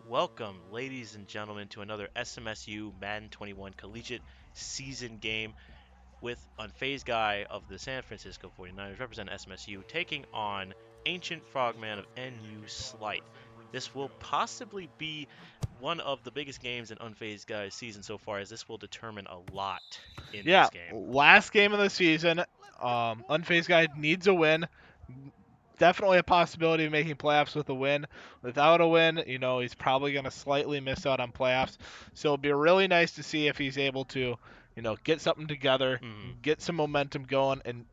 Welcome, ladies and gentlemen, to another SMSU Madden 21 Collegiate Season game with Unfazed Guy of the San Francisco 49ers, representing SMSU, taking on Ancient Frogman of NU Slight. This will possibly be one of the biggest games in Unfazed Guy's season so far, as this will determine a lot in Yeah, this game. last game of the season. Unfazed guy needs a win. Definitely a possibility of making playoffs with a win. Without a win, he's probably going to slightly miss out on playoffs. So it'll be really nice to see if he's able to, get something together, Mhm. get some momentum going, and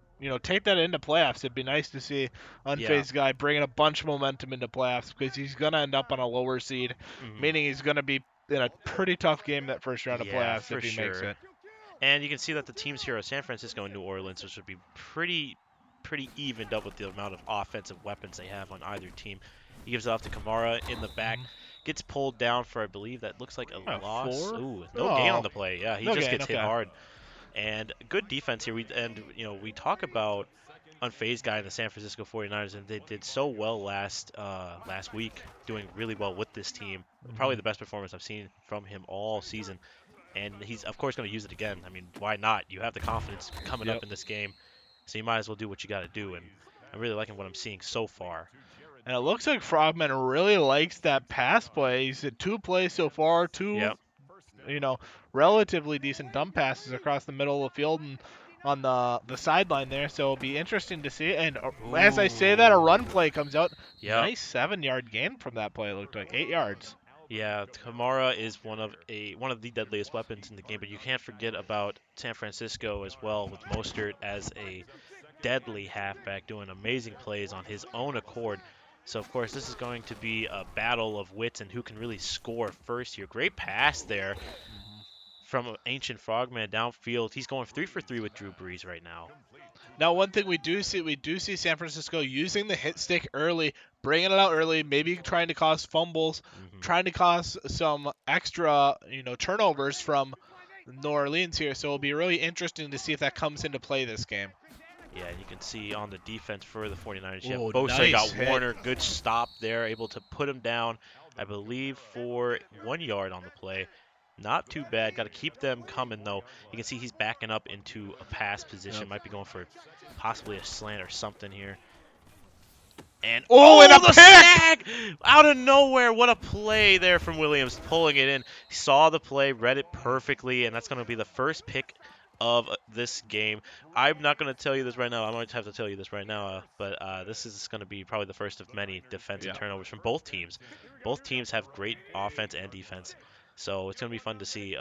take that into playoffs. It'd be nice to see Yeah. Unfazed guy bringing a bunch of momentum into playoffs because he's going to end up on a lower seed, Mhm. meaning he's going to be in a pretty tough game that first round of Yeah, playoffs for if he makes sure. it. And you can see that the teams here are San Francisco and New Orleans, which would be pretty evened up with the amount of offensive weapons they have on either team. He gives it off to Kamara in the back, Mhm. gets pulled down for I believe that looks like a loss. Four? Ooh, no gain on Oh, the play. Yeah, he no just gain. gets hit Okay. hard. And good defense here. We talk about unfazed guy in the San Francisco 49ers, and they did so well last week, doing really well with this team. Probably Mhm. the best performance I've seen from him all season, and he's of course going to use it again. I mean, why not? You have the confidence coming up Yep. in this game, so you might as well do what you got to do. And I'm really liking what I'm seeing so far. And it looks like Frogman really likes that pass play. He's had two plays so far, two, Yep. you know, relatively decent dump passes across the middle of the field and on the sideline there. So it'll be interesting to see. And as I say that, a Ooh. run play comes out. Yep. Nice 7-yard gain from that play. It looked like 8 yards. Yeah, Kamara is one of the deadliest weapons in the game, but you can't forget about San Francisco as well with Mostert as a deadly halfback doing amazing plays on his own accord. So of course this is going to be a battle of wits and who can really score first here. Great pass there from Ancient Frogman downfield. He's going 3 for 3 with Drew Brees right now. Now, one thing we do see San Francisco using the hit stick early, bringing it out early, maybe trying to cause fumbles, Hmm. trying to cause some extra, turnovers from New Orleans here. So it'll be really interesting to see if that comes into play this game. Yeah, and you can see on the defense for the 49ers, you have Oh, Bosa nice got hit. Warner, good stop there, able to put him down, I believe, for 1 yard on the play. Not too bad. Got to keep them coming, though. You can see he's backing up into a pass Yep. position. Might be going for possibly a slant or something here. And Oh, and oh, a the pick! sack out of nowhere! What a play there from Williams, pulling it in. Saw the play, read it perfectly, and that's going to be the first pick of this game. I'm not going to tell you this right now. I might have to tell you this right now, but this is going to be probably the first of many defensive Yeah. turnovers from both teams. Both teams have great offense and defense, so it's going to be fun to see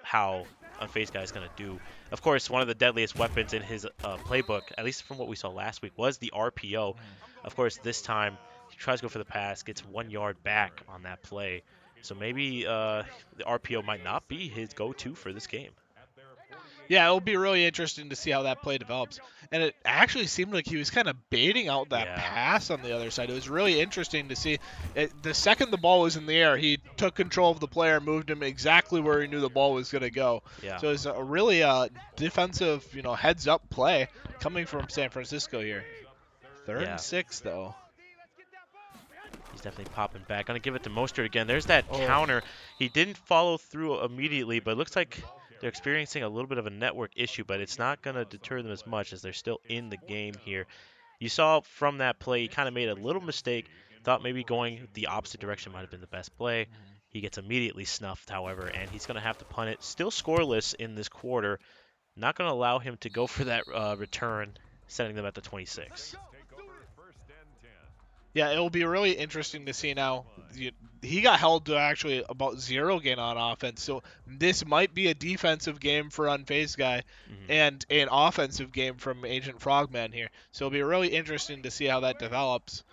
how Unfazed Guy is going to do. Of course, one of the deadliest weapons in his playbook, at least from what we saw last week, was the RPO. Of course, this time he tries to go for the pass, gets 1 yard back on that play. So maybe the RPO might not be his go-to for this game. Yeah, it'll be really interesting to see how that play develops. And it actually seemed like he was kind of baiting out that Yeah. pass on the other side. It was really interesting to see. The second the ball was in the air, he took control of the player, moved him exactly where he knew the ball was going to go. Yeah. So it's a really defensive, heads up play coming from San Francisco here. Third and Yeah. 6, though. He's definitely popping back. Gonna give it to Mostert again. There's that Oh, counter. He didn't follow through immediately, but it looks like they're experiencing a little bit of a network issue, but it's not gonna deter them as much as they're still in the game here. You saw from that play, he kind of made a little mistake. Thought maybe going the opposite direction might have been the best play. He gets immediately snuffed, however, and he's going to have to punt it. Still scoreless in this quarter. Not going to allow him to go for that return, setting them at the 26. yeah, it will be really interesting to see now. He got held to actually about 0 gain on offense, so this might be a defensive game for Unfazed Guy Hmm. and an offensive game from Agent Frogman here. So it'll be really interesting to see how that develops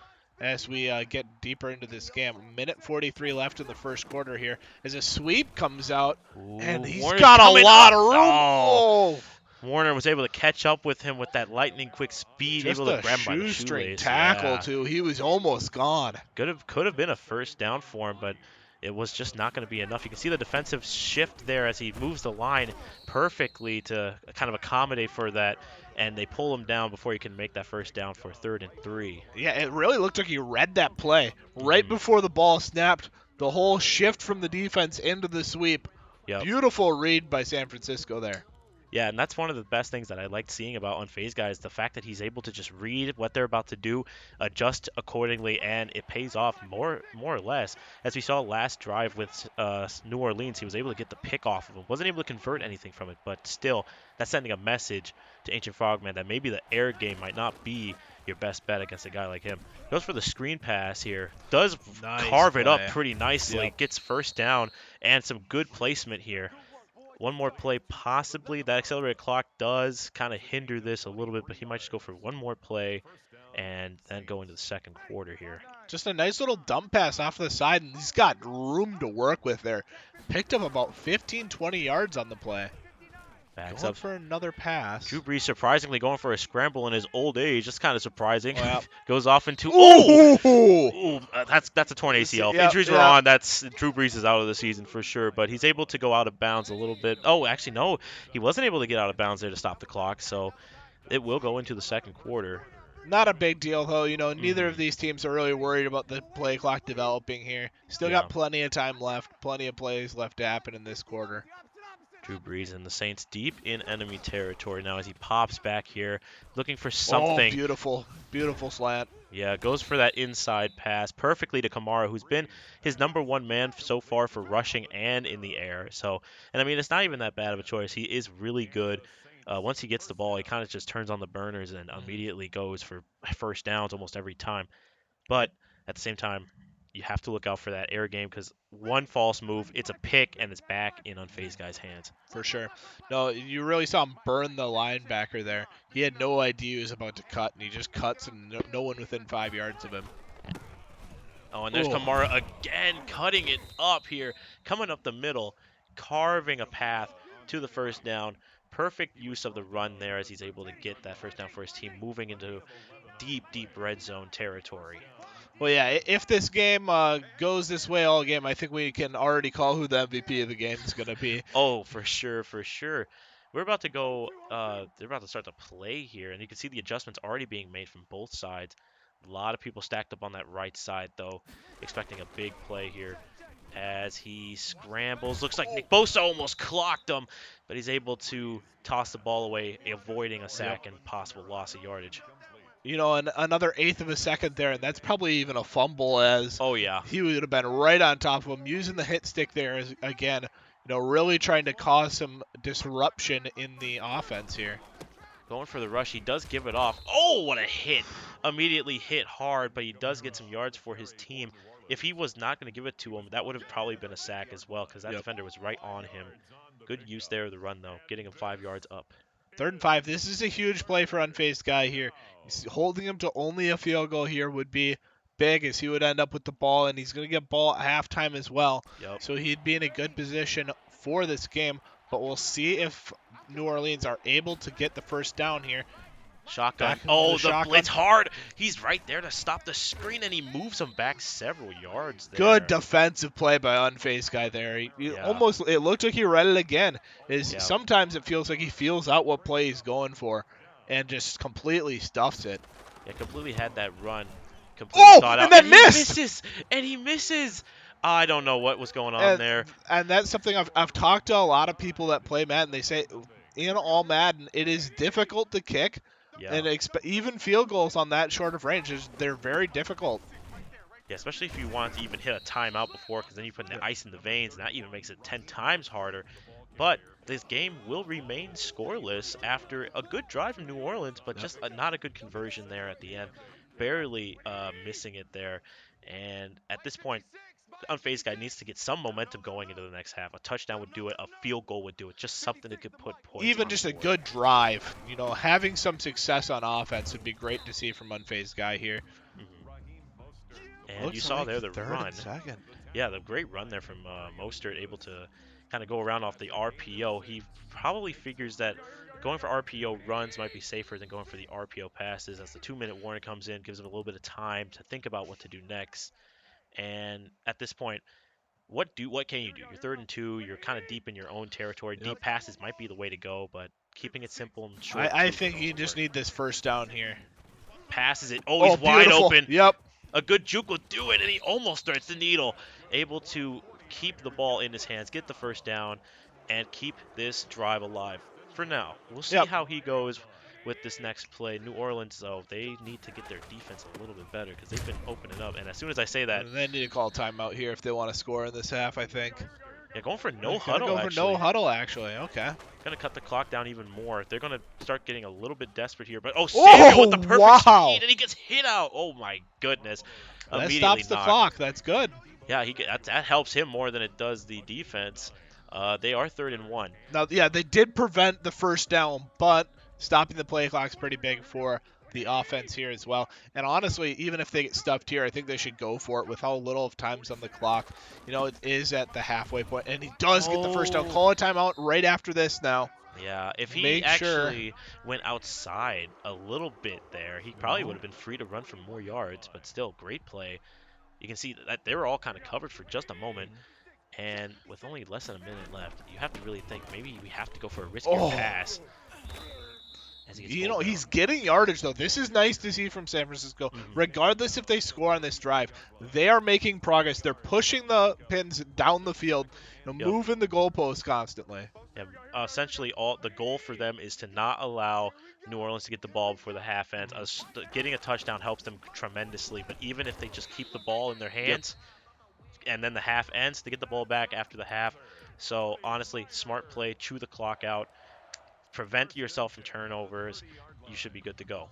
as we get deeper into this game. Minute 43 left in the first quarter here as a sweep comes out, and Ooh, he's Warner's got a coming lot up. of room. Oh, Oh, Warner was able to catch up with him with that lightning quick speed, just able to a grab him by the shoestring shoelace. tackle, Yeah. too. He was almost gone. Could have been a first down for him, but it was just not going to be enough. You can see the defensive shift there as he moves the line perfectly to kind of accommodate for that, and they pull him down before he can make that first down for 3rd and 3. Yeah, it really looked like he read that play right Hmm. before the ball snapped. the whole shift from the defense into the sweep. Yep. Beautiful read by San Francisco there. Yeah, and that's one of the best things that I liked seeing about Unfazed Guy is the fact that he's able to just read what they're about to do, adjust accordingly, and it pays off more or less. As we saw last drive with New Orleans, he was able to get the pick off of him. Wasn't able to convert anything from it, but still, that's sending a message to Ancient Frogman that maybe the air game might not be your best bet against a guy like him. Goes for the screen pass here. Does Nice carve it up play. pretty nicely. Yep. Gets first down and some good placement here. One more play, possibly. That accelerated clock does kind of hinder this a little bit, but he might just go for one more play and then go into the second quarter here. Just a nice little dump pass off the side, and he's got room to work with there. Picked up about 15, 20 yards on the play. Backs Going up. for another pass. Drew Brees surprisingly going for a scramble in his old age. That's kind of surprising. Oh, yeah. Goes off into Ooh! that's a torn ACL. If Yep, injuries were yep. on, that's Drew Brees is out of the season for sure. But he's able to go out of bounds a little bit. Oh, actually no, he wasn't able to get out of bounds there to stop the clock. So it will go into the second quarter. Not a big deal, though. Neither of Mhm. these teams are really worried about the play clock developing here. Still Yeah. got plenty of time left, plenty of plays left to happen in this quarter. Drew Brees and the Saints deep in enemy territory now as he pops back here, looking for Oh, something. beautiful, beautiful slant. Yeah, goes for that inside pass perfectly to Kamara, who's been his number one man so far for rushing and in the air. So, and I mean, it's not even that bad of a choice. He is really good. Once he gets the ball, he kind of just turns on the burners and immediately goes for first downs almost every time. But at the same time, you have to look out for that air game because one false move, it's a pick, and it's back in Unfazed Guy's hands. For sure. No, you really saw him burn the linebacker there. He had no idea he was about to cut, and he just cuts, and no one within 5 yards of him. Oh, and there's Ooh. Kamara again, cutting it up here, coming up the middle, carving a path to the first down. Perfect use of the run there as he's able to get that first down for his team, moving into deep red zone territory. Well, yeah, if this game goes this way all game, I think we can already call who the MVP of the game is going to be. Oh, for sure, for sure. We're about to go, they're about to start to play here, and you can see the adjustments already being made from both sides. A lot of people stacked up on that right side, though, expecting a big play here as he scrambles. Looks like Nick Bosa almost clocked him, but he's able to toss the ball away, avoiding a sack and possible loss of yardage. Another eighth of a second there, and that's probably even a fumble as Oh, yeah. he would have been right on top of him, using the hit stick there again, really trying to cause some disruption in the offense here. Going for the rush. He does give it off. Oh, what a hit. Immediately hit hard, but he does get some yards for his team. If he was not going to give it to him, that would have probably been a sack as well because that defender was right on him. Good use there of the run, though, getting him 5 yards up. 3rd and 5. This is a huge play for Unfazed Guy here. Holding him to only a field goal here would be big, as he would end up with the ball, and he's going to get ball at halftime as well. Yep. So he'd be in a good position for this game, but we'll see if New Orleans are able to get the first down here. Shotgun. Back Oh, the shotgun. blitz hard. He's right there to stop the screen, and he moves him back several yards there. Good defensive play by Unfazed Guy there. It looked like he read it again. Sometimes it feels like he feels out what play he's going for and just completely stuffs it. Yeah, completely had that run completely thought out. And then He missed! misses! And he misses! I don't know what was going on there. And that's something I've talked to a lot of people that play Madden. They say in all Madden, it is difficult to kick. Yeah. And even field goals on that short of range, they're very difficult. Yeah, especially if you want to even hit a timeout before, because then you put the ice in the veins, and that even makes it 10 times harder. But this game will remain scoreless after a good drive from New Orleans, but just not a good conversion there at the end. Barely missing it there. And at this point, the Unfazed Guy needs to get some momentum going into the next half. A touchdown would do it. A field goal would do it. Just something that could put points Even on just the a board. good drive. Having some success on offense would be great to see from Unfazed Guy here. And Looks you saw like there the 3rd run. and 2nd. Yeah, the great run there from Mostert, able to kind of go around off the RPO. He probably figures that going for RPO runs might be safer than going for the RPO passes, as the 2-minute warning comes in, gives him a little bit of time to think about what to do next. And at this point, what can you do? You're 3rd and 2. You're kind of deep in your own territory. Yep. Deep passes might be the way to go, but keeping it simple and short. I think you just need this first down here. Passes it. Oh, he's wide beautiful. open. Yep. A good juke will do it, and he almost starts the needle. able to keep the ball in his hands, get the first down, and keep this drive alive for now. We'll see Yep. how he goes with this next play. New Orleans, though, they need to get their defense a little bit better because they've been opening up. And as soon as I say that, They need to call a timeout here if they want to score in this half, I think. they're going for They're no going to huddle, go for no actually. huddle, actually. Okay. Going to cut the clock down even more. They're going to start getting a little bit desperate here. But, oh, Samuel with Oh, the perfect wow. screen, and he gets hit out. Oh, my goodness. That Immediately stops the knocked. clock. That's good. Yeah, that helps him more than it does the defense. They are 3rd and 1. Now, yeah, they did prevent the first down, but stopping the play clock's pretty big for the offense here as well. And honestly, even if they get stuffed here, I think they should go for it with how little of time's on the clock. You know, it is at the halfway point, and he does get the first down. Oh, Call a timeout right after this now. yeah. If he Make sure. actually went outside a little bit there, he probably would have been free to run for more yards, but still, great play. You can see that they were all kind of covered for just a moment. And with only less than a minute left, you have to really think maybe we have to go for a riskier Oh, pass as he gets you pulled know, down. he's getting yardage, though. This is nice to see from San Francisco. Regardless if they score on this drive, they are making progress. They're pushing the pins down the field, Yep. moving the goalposts constantly. Yeah, essentially, all the goal for them is to not allow New Orleans to get the ball before the half ends. Getting a touchdown helps them tremendously, but even if they just keep the ball in their hands and then the half ends, they get the ball back after the half. So honestly, smart play, chew the clock out, prevent yourself from turnovers. You should be good to go.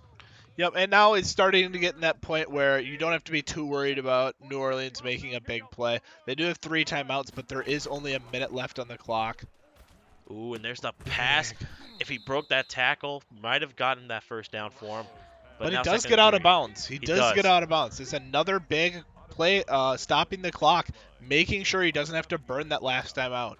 Yep, and now it's starting to get in that point where you don't have to be too worried about New Orleans making a big play. They do have 3 timeouts, but there is only a minute left on the clock. Ooh, and there's the pass. If he broke that tackle, might have gotten that first down for him. But he now does second get and out of 3. bounds. He does does. get out of bounds. It's another big play, stopping the clock, making sure he doesn't have to burn that last time out.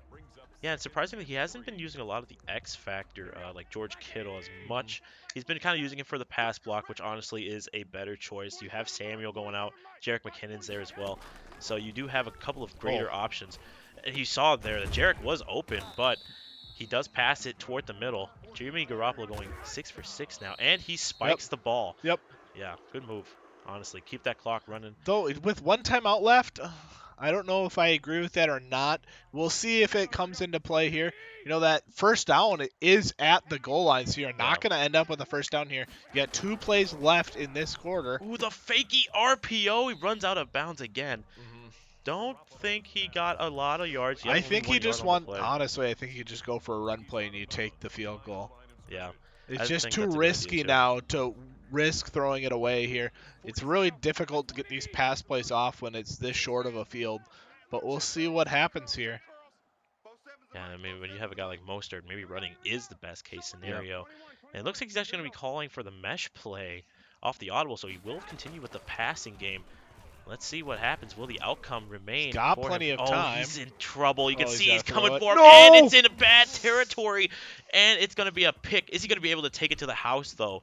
Yeah, and surprisingly, he hasn't been using a lot of the X factor like George Kittle as much. He's been kind of using it for the pass block, which honestly is a better choice. You have Samuel going out, Jerick McKinnon's there as well, so you do have a couple of greater options. And you saw there that Jerick was open, but he does pass it toward the middle. Jimmy Garoppolo going 6 for 6 now, and he spikes the ball. Yep. Yeah, good move. Honestly, keep that clock running. Though with 1 timeout left, I don't know if I agree with that or not. We'll see if it comes into play here. You know, that first down is at the goal line, so you're not going to end up with a first down here. You got 2 plays left in this quarter. Ooh, the fakey RPO. He runs out of bounds again. Don't think he got a lot of yards. I think he just honestly, I think you just go for a run play and you take the field goal. Yeah. It's just too risky now to risk throwing it away here. It's really difficult to get these pass plays off when it's this short of a field, but we'll see what happens here. Yeah, I mean, when you have a guy like Mostert, maybe running is the best case scenario. And it looks like he's actually going to be calling for the mesh play off the audible, so he will continue with the passing game. Let's see what happens. Will the outcome remain? He's got plenty of time. Oh, he's in trouble. You can see he's coming for him, no! and it's in a bad territory, and it's going to be a pick. Is he going to be able to take it to the house, though?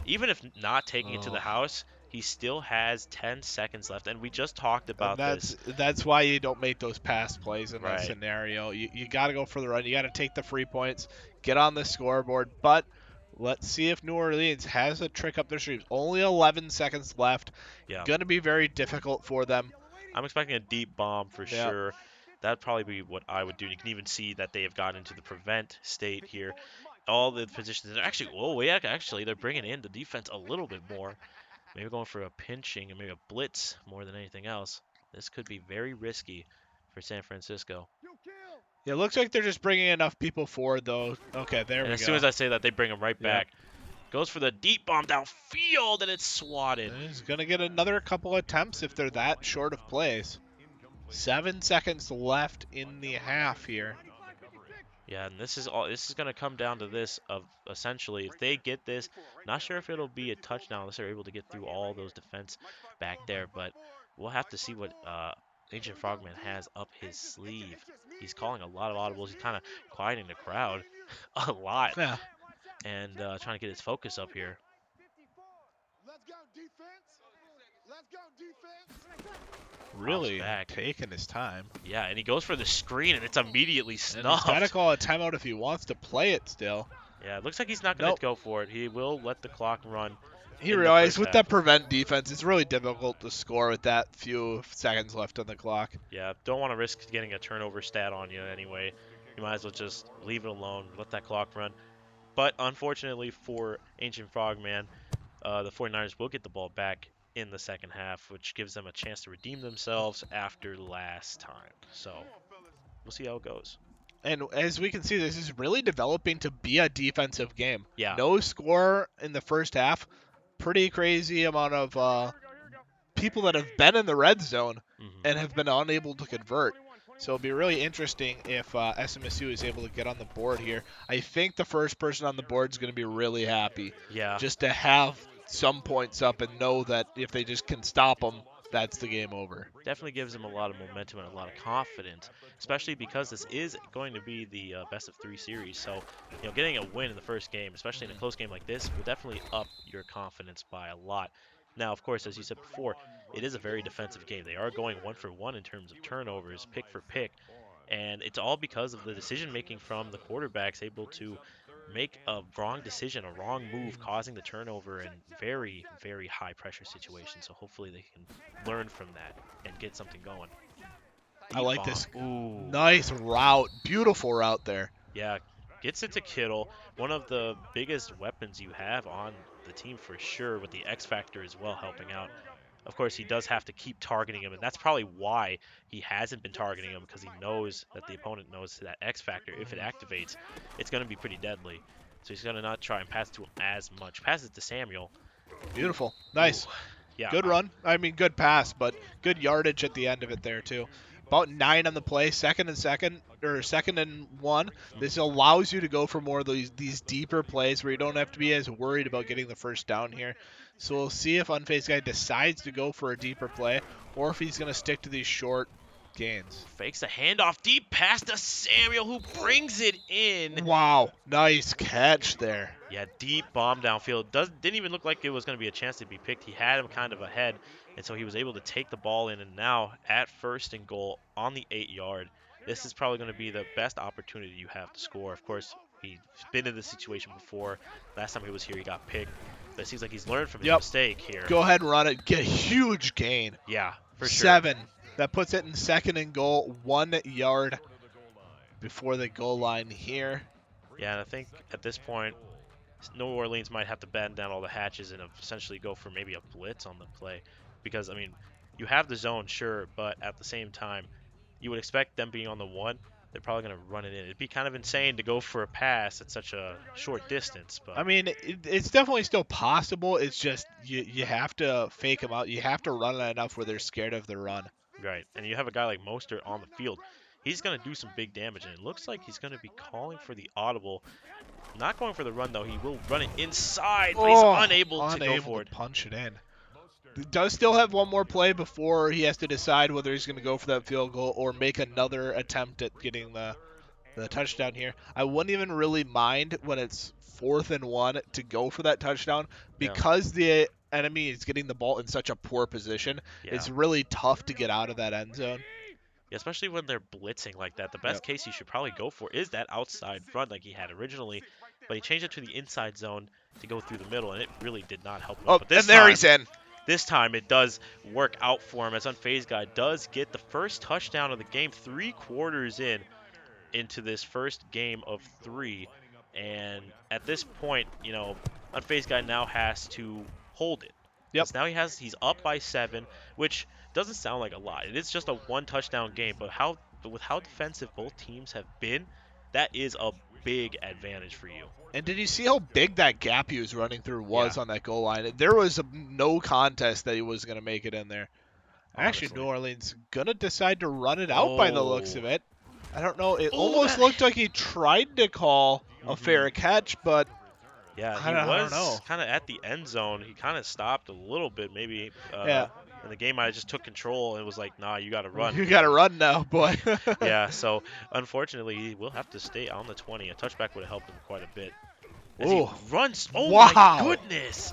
Even if not taking it to the house, he still has 10 seconds left, and we just talked about this. That's why you don't make those pass plays in that scenario. You got to go for the run. You got to take the free points, get on the scoreboard, but let's see if New Orleans has a trick up their sleeves. Only 11 seconds left. Yeah. Going to be very difficult for them. I'm expecting a deep bomb for sure. That'd probably be what I would do. You can even see that they have gotten into the prevent state here. All the positions are actually, they're bringing in the defense a little bit more. Maybe going for a pinching and maybe a blitz more than anything else. This could be very risky for San Francisco. Yeah, it looks like they're just bringing enough people forward, though. Okay, there we go. As soon as I say that, they bring them right back. Goes for the deep bomb downfield, and it's swatted. And he's going to get another couple attempts if they're that short of plays. 7 seconds left in the half here. Yeah, and this is going to come down to this of essentially if they get this, not sure if it'll be a touchdown unless they're able to get through all those defense back there, but we'll have to see what Agent Frogman has up his sleeve. He's calling a lot of audibles. He's kind of quieting the crowd a lot. Yeah. And trying to get his focus up here. Really taking his time. Yeah, and he goes for the screen, and it's immediately snuffed. And he's got to call a timeout if he wants to play it still. Yeah, it looks like he's not going to go for it. He will let the clock run He in the realized first with half. that prevent defense, it's really difficult to score with that few seconds left on the clock. Yeah, don't want to risk getting a turnover stat on you anyway. You might as well just leave it alone, let that clock run. But unfortunately for Ancient Frogman, the 49ers will get the ball back in the second half, which gives them a chance to redeem themselves after last time. So we'll see how it goes. And as we can see, this is really developing to be a defensive game. Yeah. No score in the first half. Pretty crazy amount of people that have been in the red zone Hmm. and have been unable to convert. So it'll be really interesting if SMSU is able to get on the board here. I think the first person on the board is going to be really happy Yeah. just to have some points up and know that if they just can stop them, that's the game over. Definitely gives them a lot of momentum and a lot of confidence, especially because this is going to be the best of three series. So, getting a win in the first game, especially in a close game like this, will definitely up your confidence by a lot. Now, of course, as you said before, it is a very defensive game. They are going 1-for-1 in terms of turnovers, pick for pick, and it's all because of the decision making from the quarterbacks able to make a wrong decision, a wrong move, causing the turnover in very, very high pressure situations. So hopefully they can learn from that and get something going. I Deep like bomb. this. Ooh. Nice route. Beautiful route there. Yeah. Gets it to Kittle. One of the biggest weapons you have on the team for sure, with the X Factor as well helping out. Of course, he does have to keep targeting him, and that's probably why he hasn't been targeting him, because he knows that the opponent knows that X Factor, if it activates, it's going to be pretty deadly. So he's going to not try and pass it to him as much. Pass it to Samuel. Beautiful. Ooh. Nice. Yeah. Good run. I mean, good pass, but good yardage at the end of it there too. About 9 on the play, second and 1. This Mhm. allows you to go for more of these deeper plays where you don't have to be as worried about getting the first down here. So we'll see if Unfazed Guy decides to go for a deeper play or if he's going to stick to these short gains. Fakes a handoff deep pass to Samuel, who brings it in. Wow, nice catch there. Yeah, deep bomb downfield. Didn't even look like it was going to be a chance to be picked. He had him kind of ahead, and so he was able to take the ball in. And now at first and goal on the 8-yard, this is probably going to be the best opportunity you have to score. Of course, he's been in this situation before. Last time he was here, he got picked, but it seems like he's learned from his Yep, mistake here. go ahead and run it. Get a huge gain. Yeah, for sure. 7. That puts it in second and goal, 1 yard before the goal line here. Yeah, and I think at this point, New Orleans might have to batten down all the hatches and essentially go for maybe a blitz on the play. Because, I mean, you have the zone, sure, but at the same time, you would expect them being on the one, they're probably going to run it in. It'd be kind of insane to go for a pass at such a short distance, I but mean, it's definitely still possible. It's just you have to fake them out. You have to run it enough where they're scared of the run. right. And you have a guy like Mostert on the field. He's going to do some big damage, and it looks like he's going to be calling for the audible. Not going for the run, though. He will run it inside, but he's Oh, unable to go unable for to it. punch it in. He does still have one more play before he has to decide whether he's going to go for that field goal or make another attempt at getting the touchdown here. I wouldn't even really mind when it's 4th and 1 to go for that touchdown Yeah, because the enemy is getting the ball in such a poor position. yeah. It's really tough to get out of that end zone. Yeah, especially when they're blitzing like that. The best Yep. case you should probably go for is that outside run like he had originally, but he changed it to the inside zone to go through the middle, and it really did not help him out. Oh, But and there he's in. this time it does work out for him as Unfazed Guy does get the first touchdown of the game 3 quarters into this first game of 3. And at this point, Unfazed Guy now has to hold it. Yep. Because now he's up by 7, which doesn't sound like a lot. It is just a one touchdown game, but with how defensive both teams have been, that is a big advantage for you. And did you see how big that gap he was running through Yeah, was on that goal line? There was no contest that he was going to make it in there. Actually, New honestly. Orleans going to decide to run it out by the looks Oh. of it. I don't know. It Oh, almost that. looked like he tried to call a Mhm. fair catch, but Yeah, I he don't was know. kind of at the end zone. He kind of stopped a little bit, maybe. Yeah, And the game I just took control and was like, nah, you got to run. you got to run now, boy. Yeah, so unfortunately, he will have to stay on the 20. A touchback would have helped him quite a bit. As he Ooh, runs, oh my wow. goodness!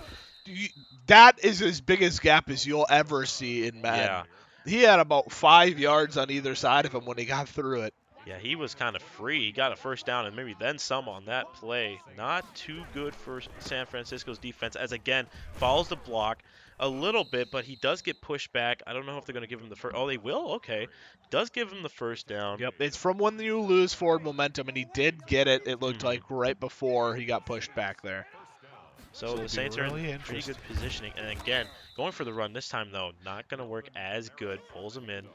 That is as big a gap as you'll ever see in Madden. Yeah, He had about 5 yards on either side of him when he got through it. Yeah, he was kind of free. He got a first down and maybe then some on that play. Not too good for San Francisco's defense, as again follows the block a little bit, but he does get pushed back. I don't know if they're going to give him the first. Oh, they will. Okay, does give him the first down. Yep, it's from when you lose forward momentum, and he did get it, it looked hmm like, right before he got pushed back there. So So the it'll be Saints are in really pretty good interesting. positioning, and again going for the run this time though, not going to work as good. Pulls him in.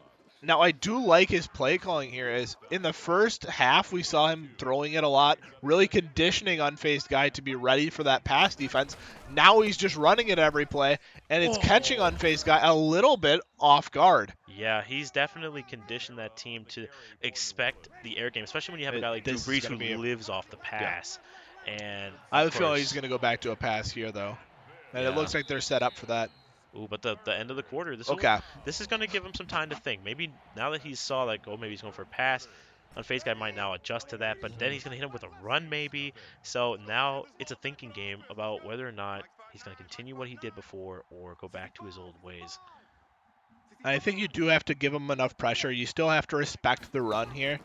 Now, I do like his play calling here. Is in the first half, we saw him throwing it a lot, really conditioning unfazed guy to be ready for that pass defense. Now he's just running it every play, and it's catching Oh. unfazed guy a little bit off guard. Yeah, he's definitely conditioned that team to expect the air game, especially when you have a guy like Drew This is Brees going who to be lives off the yeah. pass. And I have of a feeling he's course, going to go back to a pass here, though, and it yeah. looks like they're set up for that. Ooh, but the end of the quarter, Okay. this is going to give him some time to think. Maybe now that he saw like, oh, maybe he's going for a pass, unfazed guy might now adjust to that, but then he's going to hit him with a run maybe. So now it's a thinking game about whether or not he's going to continue what he did before or go back to his old ways. I think you do have to give him enough pressure. You still have to respect the run here.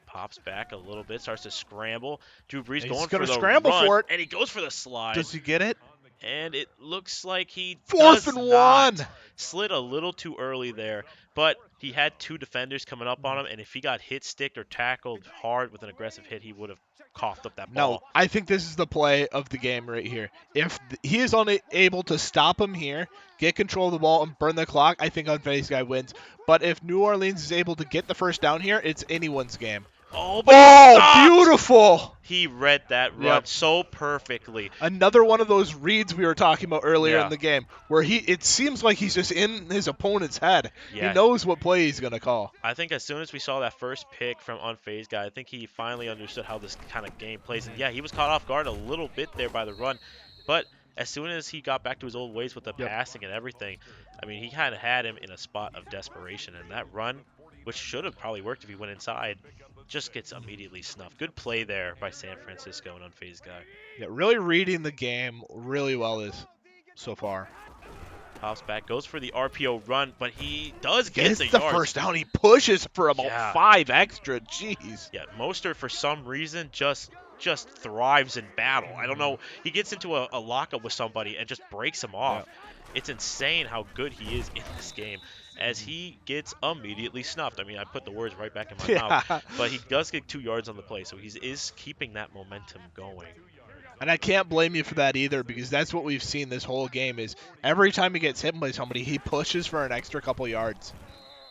Pops back a little bit, starts to scramble. Drew Brees He's going going for to the scramble run, for it. and he goes for the slide. Does he get it? And it looks like he 4th does and not. 1. Slid a little too early there, but he had two defenders coming up on him, and if he got hit sticked or tackled hard with an aggressive hit, he would have coughed up that No, ball. I think this is the play of the game right here. If he is only able to stop him here, get control of the ball, and burn the clock, I think unfazed guy wins. But if New Orleans is able to get the first down here, it's anyone's game. Oh, but he Oh, stopped! beautiful! He read that run Yep. so perfectly. Another one of those reads we were talking about earlier in Yeah, the game, where it seems like he's just in his opponent's head. He yeah. knows what play he's gonna call. I think as soon as we saw that first pick from Unfazed Guy, I think he finally understood how this kind of game plays. And yeah, he was caught off guard a little bit there by the run, but as soon as he got back to his old ways with the Yep. passing and everything, I mean, he kind of had him in a spot of desperation. And that run, which should have probably worked if he went inside, just gets immediately snuffed. Good play there by San Francisco and Unfazed Guy. Yeah, really reading the game really well is so far. Pops back, goes for the RPO run, but he does get Gets the the yards. first down. He pushes for about Yeah. 5 extra. Jeez. Yeah, Mostert for some reason just thrives in battle. I don't know. He gets into a lockup with somebody and just breaks him off. Yep. It's insane how good he is in this game as he gets immediately snuffed. I mean, I put the words right back in my mouth, Yeah. but he does get 2 yards on the play, so he is keeping that momentum going. And I can't blame you for that either, because that's what we've seen this whole game is every time he gets hit by somebody, he pushes for an extra couple yards.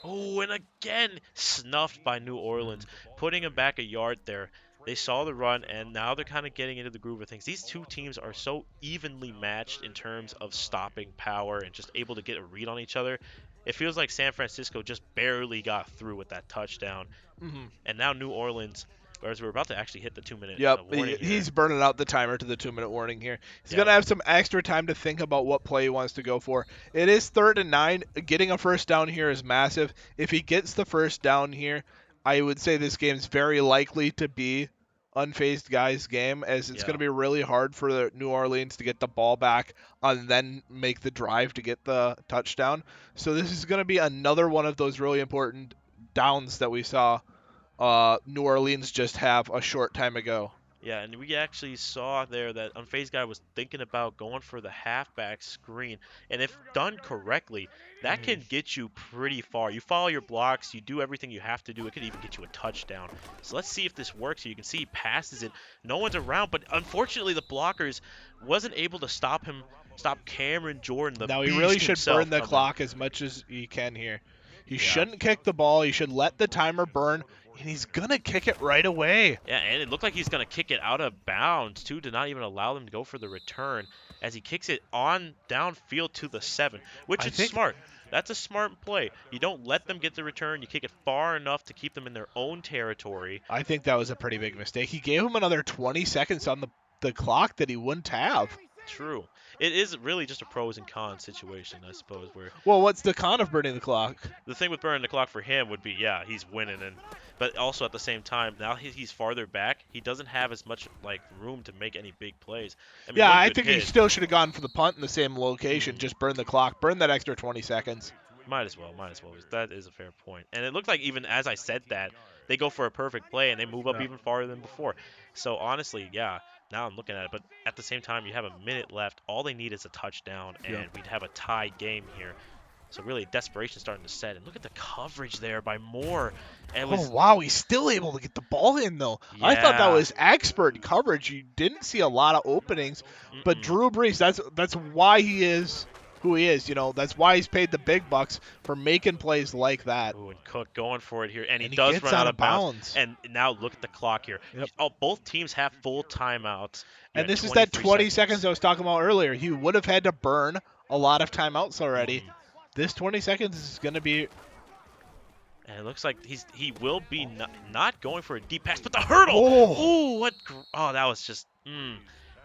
Oh, and again, snuffed by New Orleans, putting him back a yard there. They saw the run, and now they're kind of getting into the groove of things. These two teams are so evenly matched in terms of stopping power and just able to get a read on each other. It feels like San Francisco just barely got through with that touchdown. Mm-hmm. And now New Orleans, whereas we're about to actually hit the 2-minute Yep, warning here. he's burning out the timer to the 2-minute warning here. He's Yeah. going to have some extra time to think about what play he wants to go for. It is 3rd and 9. Getting a first down here is massive. If he gets the first down here, I would say this game's very likely to be unfazed guy's game, as it's Yeah. going to be really hard for the New Orleans to get the ball back and then make the drive to get the touchdown. So this is going to be another one of those really important downs that we saw New Orleans just have a short time ago. Yeah, and we actually saw there that Unfazed Guy was thinking about going for the halfback screen. And if done correctly, that can get you pretty far. You follow your blocks, you do everything you have to do. It could even get you a touchdown. So let's see if this works. You can see he passes it. No one's around, but unfortunately the blockers wasn't able to stop Cameron Jordan, the Now he beast really should himself, burn the coming. clock as much as he can here. He Yeah. shouldn't kick the ball. He should let the timer burn, and he's gonna kick it right away. Yeah, and it looked like he's going to kick it out of bounds, too, to not even allow them to go for the return as he kicks it on downfield to the 7, which I is think- smart. That's a smart play. You don't let them get the return. You kick it far enough to keep them in their own territory. I think that was a pretty big mistake. He gave him another 20 seconds on the clock that he wouldn't have. True. It is really just a pros and cons situation, I suppose, where Well, what's the con of burning the clock? the thing with burning the clock for him would be, yeah, he's winning, but also at the same time, now he's farther back. He doesn't have as much like room to make any big plays. I mean, Yeah, one I good think he hit. still should have gone for the punt in the same location. Just burn the clock. Burn that extra 20 seconds. Might as well. Might as well. That is a fair point. And it looked like even as I said that, they go for a perfect play and they move up Yeah. even farther than before. So honestly, yeah. Now I'm looking at it, but at the same time, you have a minute left. All they need is a touchdown, Yep. and we'd have a tie game here. So really, desperation starting to set. And look at the coverage there by Moore. It Oh was, wow, he's still able to get the ball in though. I thought that yeah. was expert coverage. You didn't see a lot of openings, but Mm-mm. Drew Brees, that's why he is who he is. You know, that's why he's paid the big bucks for making plays like that. Ooh, and Cook going for it here, and he And he does gets run out out of of bounds. bounds. And now look at the clock here. Yep. Oh, both teams have full timeouts. You And got this is that 23 20 seconds seconds. I was talking about earlier. He would have had to burn a lot of timeouts already. Mhm. This 20 seconds is going to be. And it looks like he will be not going for a deep pass, but the hurdle. Oh, Ooh, what? Oh, that was just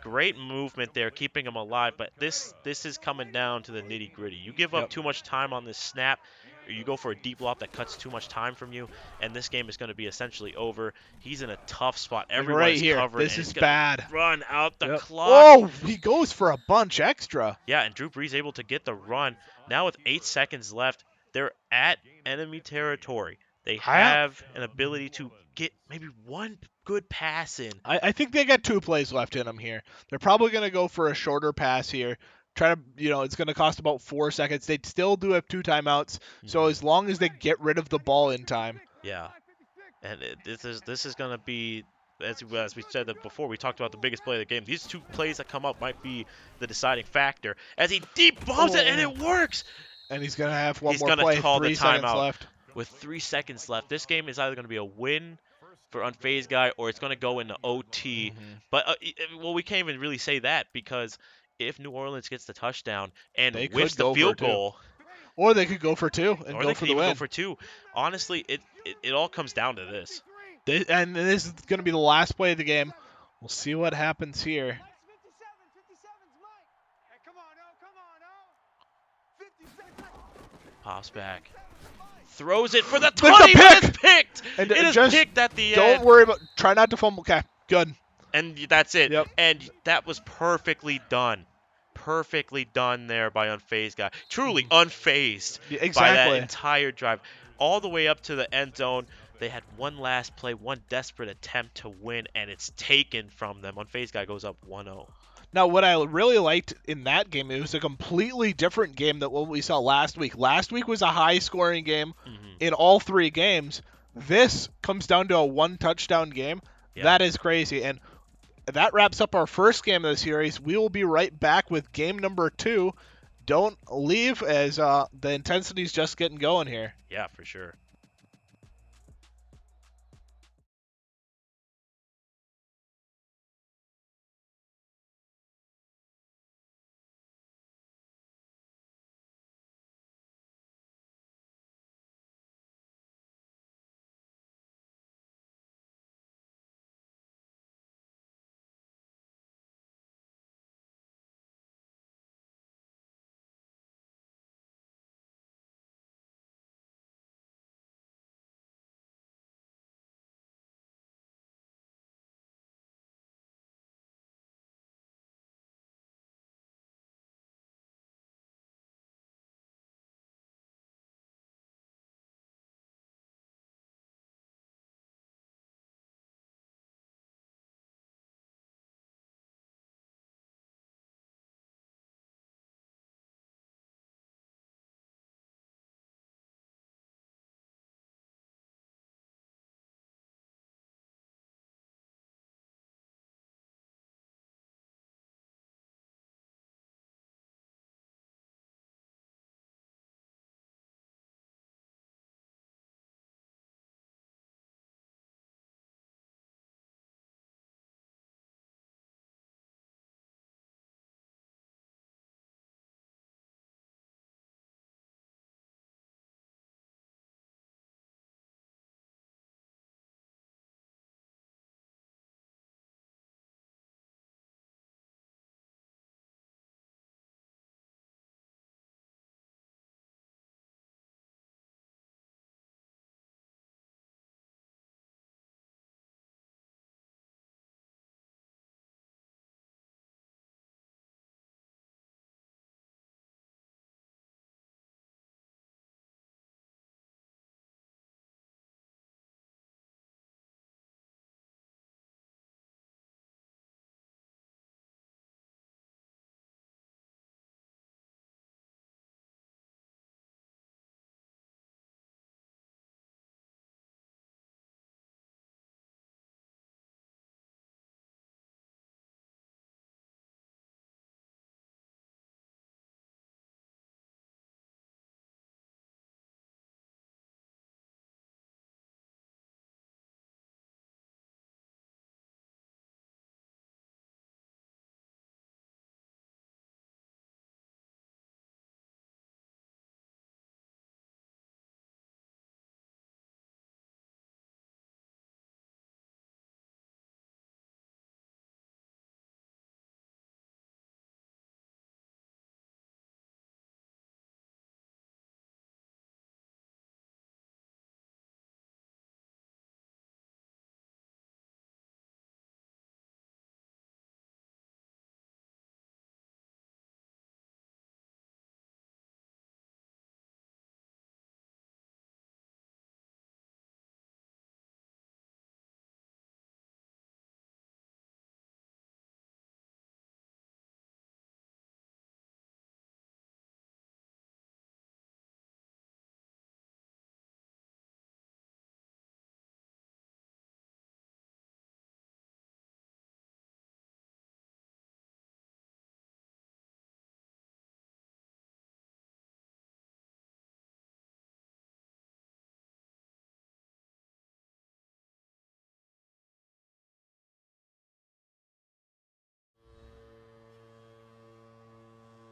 great movement there, keeping him alive. But this is coming down to the nitty gritty. You give up yep. too much time on this snap, or you go for a deep lob that cuts too much time from you, and this game is going to be essentially over. He's in a tough spot. Like Everyone right is here. covered, This and he's is going to bad. run out the Yep. clock. Oh, he goes for a bunch extra. Yeah, and Drew Brees able to get the run. Now with 8 seconds left, they're at enemy territory. They I have an ability to get maybe one good pass in. I think they got 2 plays left in them here. They're probably going to go for a shorter pass here. Try to, it's going to cost about 4 seconds. They still do have 2 timeouts, so Hmm. as long as they get rid of the ball in time. Yeah, and this is gonna be as we said that before. We talked about the biggest play of the game. These two plays that come up might be the deciding factor. As he deep bombs it and Oh, it works. and he's going to have one He's more gonna play. call the 3 seconds timeout left. with 3 seconds left. This game is either gonna be a win for unfazed guy or it's going to go into OT. Hmm. But well, we can't even really say that because if New Orleans gets the touchdown and They whiffs could the go for field 2. goal, Or they could go for 2 and or go they for could the even go win. for two. Honestly, it all comes down to this. And this is going to be the last play of the game. We'll see what happens here. Pops back, throws it for the There's a 20, but it's pick! picked. And It is just picked at the don't end. worry about. Try not to fumble. Okay, good. And that's it. Yep. And that was perfectly done. Perfectly done there by unfazed guy. Truly Mhm. unfazed Yeah, by that exactly. entire drive. All the way up to the end zone. They had one last play, one desperate attempt to win, and it's taken from them. Unfazed guy goes up 1-0. Now, what I really liked in that game, it was a completely different game than what we saw last week. Last week was a high-scoring game Hmm. in all 3 games. This comes down to a one-touchdown game. Yeah. That is crazy. And that wraps up our first game of the series. We will be right back with game number 2. Don't leave as the intensity's just getting going here. Yeah, for sure.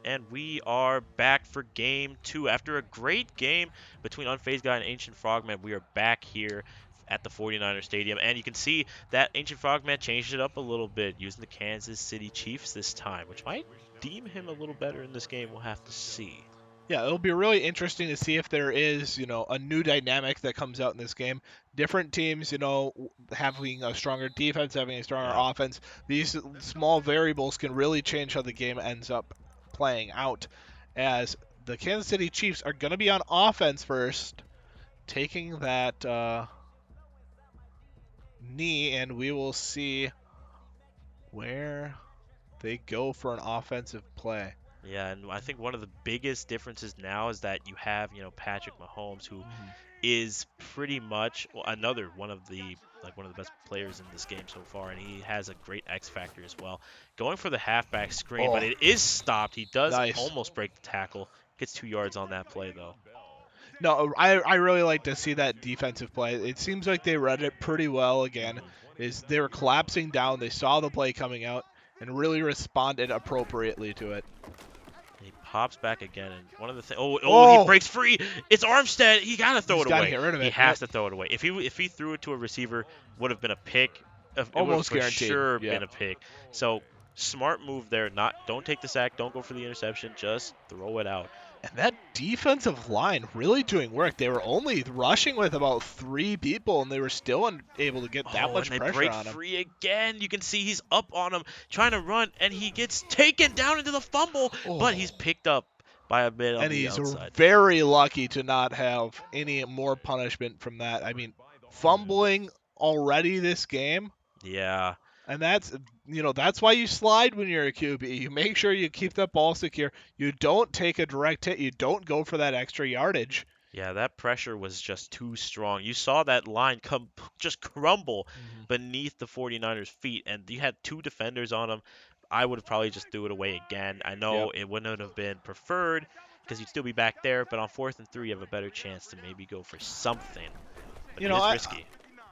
and we are back for game 2. After a great game between Unfazed Guy and Ancient Frogman, we are back here at the 49ers Stadium, and you can see that Ancient Frogman changed it up a little bit using the Kansas City Chiefs this time, which might deem him a little better in this game. We'll have to see. Yeah, it'll be really interesting to see if there is, a new dynamic that comes out in this game. Different teams, having a stronger defense, having a stronger Yeah. offense. These small variables can really change how the game ends up playing out. As the Kansas City Chiefs are going to be on offense first, taking that knee, and we will see where they go for an offensive play. Yeah, and I think one of the biggest differences now is that you have, Patrick Mahomes, who Mhm. is pretty much another one of the best players in this game so far, and he has a great X factor as well. Going for the halfback screen, but Oh, it is stopped. He does nice. almost break the tackle. Gets 2 yards on that play though. No, I really like to see that defensive play. It seems like they read it pretty well again. Mhm. Is they were collapsing down, they saw the play coming out, and really responded appropriately to it. He pops back again, and one of the things. He Oh, breaks free. It's Armstead. He gotta throw he's it got to away. get rid of He it. has Yep, to throw it away. If he threw it to a receiver, would have been a pick. It would have almost for guaranteed. sure Yeah, been a pick. So smart move there. Don't take the sack. Don't go for the interception. Just throw it out. and that defensive line really doing work. They were only rushing with about 3 people, and they were still able to get that Oh, and much they pressure break on him. free again. You can see he's up on him, trying to run, and he gets taken down into the fumble, but he's Oh, picked up by a bit on and the he's outside. very lucky to not have any more punishment from that. I mean, fumbling already this game. Yeah. And that's why you slide when you're a QB. You make sure you keep that ball secure. You don't take a direct hit. You don't go for that extra yardage. Yeah, that pressure was just too strong. You saw that line just crumble Hmm. beneath the 49ers' feet, and you had 2 defenders on him. I would have probably just threw it away again. I Yep. know it wouldn't have been preferred because you'd still be back there, but on 4th and 3, you have a better chance to maybe go for something. But You it know, is I risky.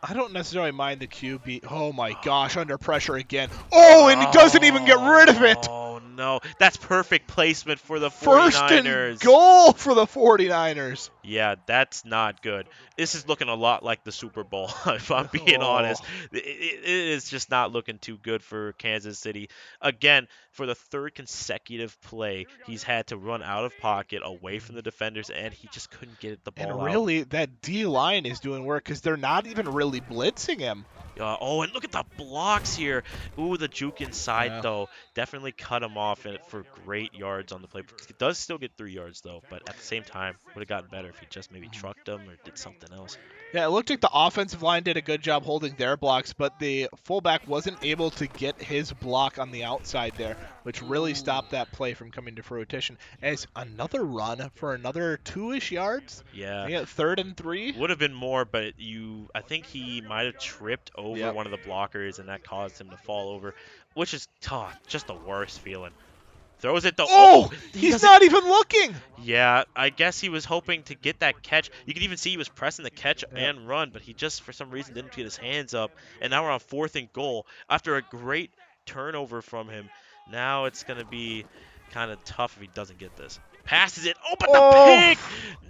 I don't necessarily mind the QB. Oh my gosh, under pressure again. Oh, and he doesn't even get rid of it. Oh, no. That's perfect placement for the First and 49ers. goal for the 49ers. Yeah, that's not good. This is looking a lot like the Super Bowl, if I'm being Oh. honest. It is just not looking too good for Kansas City. Again, for the 3rd consecutive play, he's had to run out of pocket away from the defenders, and he just couldn't get the ball And out. really, that D line is doing work because they're not even really blitzing him. And look at the blocks here. Ooh, the juke inside, Yeah. though. Definitely cut him off for great yards on the play. It does still get 3 yards, though, but at the same time, would have gotten better if he just maybe trucked him or did something else. Yeah, it looked like the offensive line did a good job holding their blocks, but the fullback wasn't able to get his block on the outside there, which really Ooh. stopped that play from coming to fruition. As another run for another 2-ish yards. Yeah. They get 3rd and 3. Would have been more, but I think he might have tripped over Yep. one of the blockers, and that caused him to fall over, which is just the worst feeling. Throws it though. Oh, Oh, he he's does it. not even looking. Yeah, I guess he was hoping to get that catch. You can even see he was pressing the catch Yep. and run, but he just for some reason didn't get his hands up. And now we're on 4th and goal after a great turnover from him. Now it's gonna be kind of tough if he doesn't get this. Passes it. Oh, but the Oh, pick!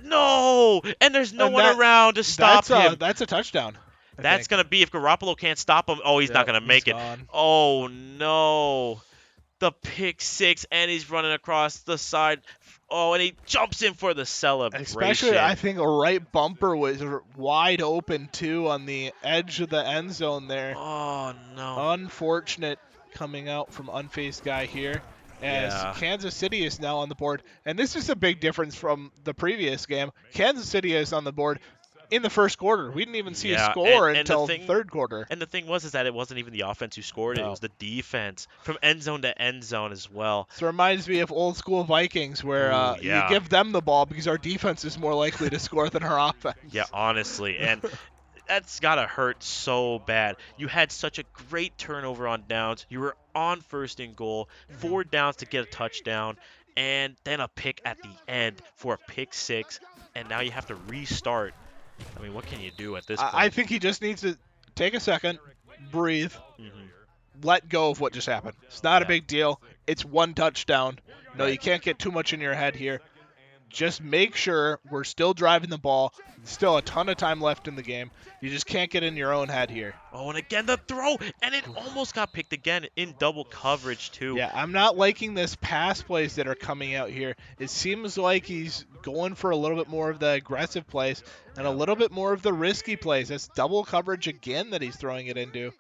No! And there's no and one around to stop him. that's a touchdown. I That's think. gonna be if Garoppolo can't stop him. Oh, he's not Yep, gonna he's make it. gone. Oh no! The pick six, and he's running across the side. Oh, and he jumps in for the Especially, I celebration. think a right bumper was wide open too on the edge of the end zone there. Oh no. Unfortunate coming out from unfazed guy here, as Yeah. Kansas City is now on the board. And this is a big difference from the previous game. Kansas City is on the board in the first quarter. We didn't even see a Yeah, and score and the until the thing third quarter. and the thing was is that it wasn't even the offense who scored it. It No. was the defense from end zone to end zone as well. So it reminds me of old school Vikings where Ooh, you yeah. give them the ball because our defense is more likely to score than our Yeah, offense. honestly. And that's gotta hurt so bad. You had such a great turnover on downs. You were on 1st and goal, 4 downs to get a touchdown, and then a pick at the end for a pick six, and now you have to restart. I mean, what can you do at this I point? think he just needs to take a second, breathe, Hmm. let go of what just happened. It's not a Yeah. big deal. It's one touchdown. No, Right. you can't get too much in your head here. Just make sure we're still driving the ball. Still a ton of time left in the game. You just can't get in your own head here. Oh, and again the throw, and it almost got picked again in double coverage too. Yeah, I'm not liking this pass plays that are coming out here. It seems like he's going for a little bit more of the aggressive plays and a Yeah. little bit more of the risky plays. That's double coverage again that he's throwing it into.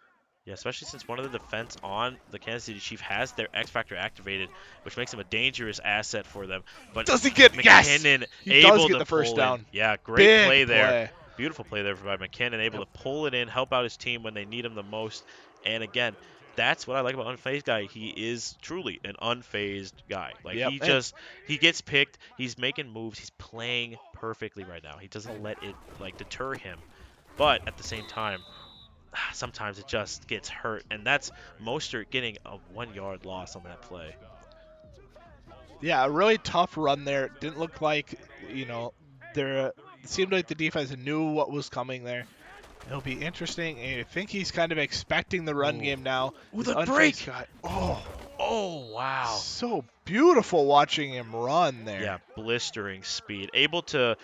Yeah, especially since one of the defense on the Kansas City Chief has their X Factor activated, which makes him a dangerous asset for them. But Does he get? Yes! McKinnon He does able get to the first pull in. down. Yeah, great play Big there. play. Beautiful play there by McKinnon, able Yep. to pull it in, help out his team when they need him the most. And again, that's what I like about Unfazed Guy. He is truly an unfazed guy. Like Yep. he And just he gets picked, he's making moves, he's playing perfectly right now. He doesn't let it like deter him. But at the same time, sometimes it just gets hurt, and that's Mostert getting a 1 yard loss on that play. yeah, a really tough run there. Didn't look like, there. It seemed like the defense knew what was coming there. It'll be interesting. I think he's kind of expecting the run Ooh, game now. ooh, This the unfaced break! guy. Oh, Oh wow! so beautiful watching him run Yeah, there. blistering speed, able to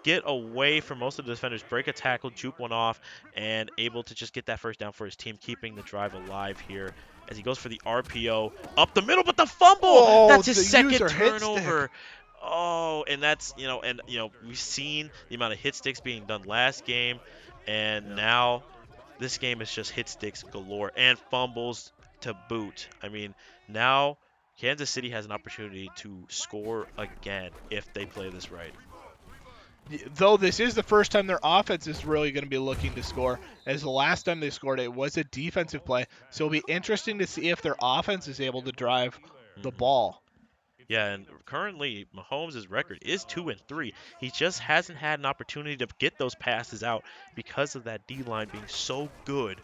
get away from most of the defenders, break a tackle, juke one off, and able to just get that first down for his team, keeping the drive alive here as he goes for the RPO up the middle, but the fumble! Oh, That's his the second user hit stick. turnover. Oh, and that's we've seen the amount of hit sticks being done last game, and Yeah. now this game is just hit sticks galore and fumbles to boot. I mean, now Kansas City has an opportunity to score again if they play this right. Though this is the first time their offense is really going to be looking to score, as the last time they scored it was a defensive play. So it'll be interesting to see if their offense is able to drive the hmm ball. Yeah, and currently Mahomes' record is 2-3. He just hasn't had an opportunity to get those passes out because of that D line being so good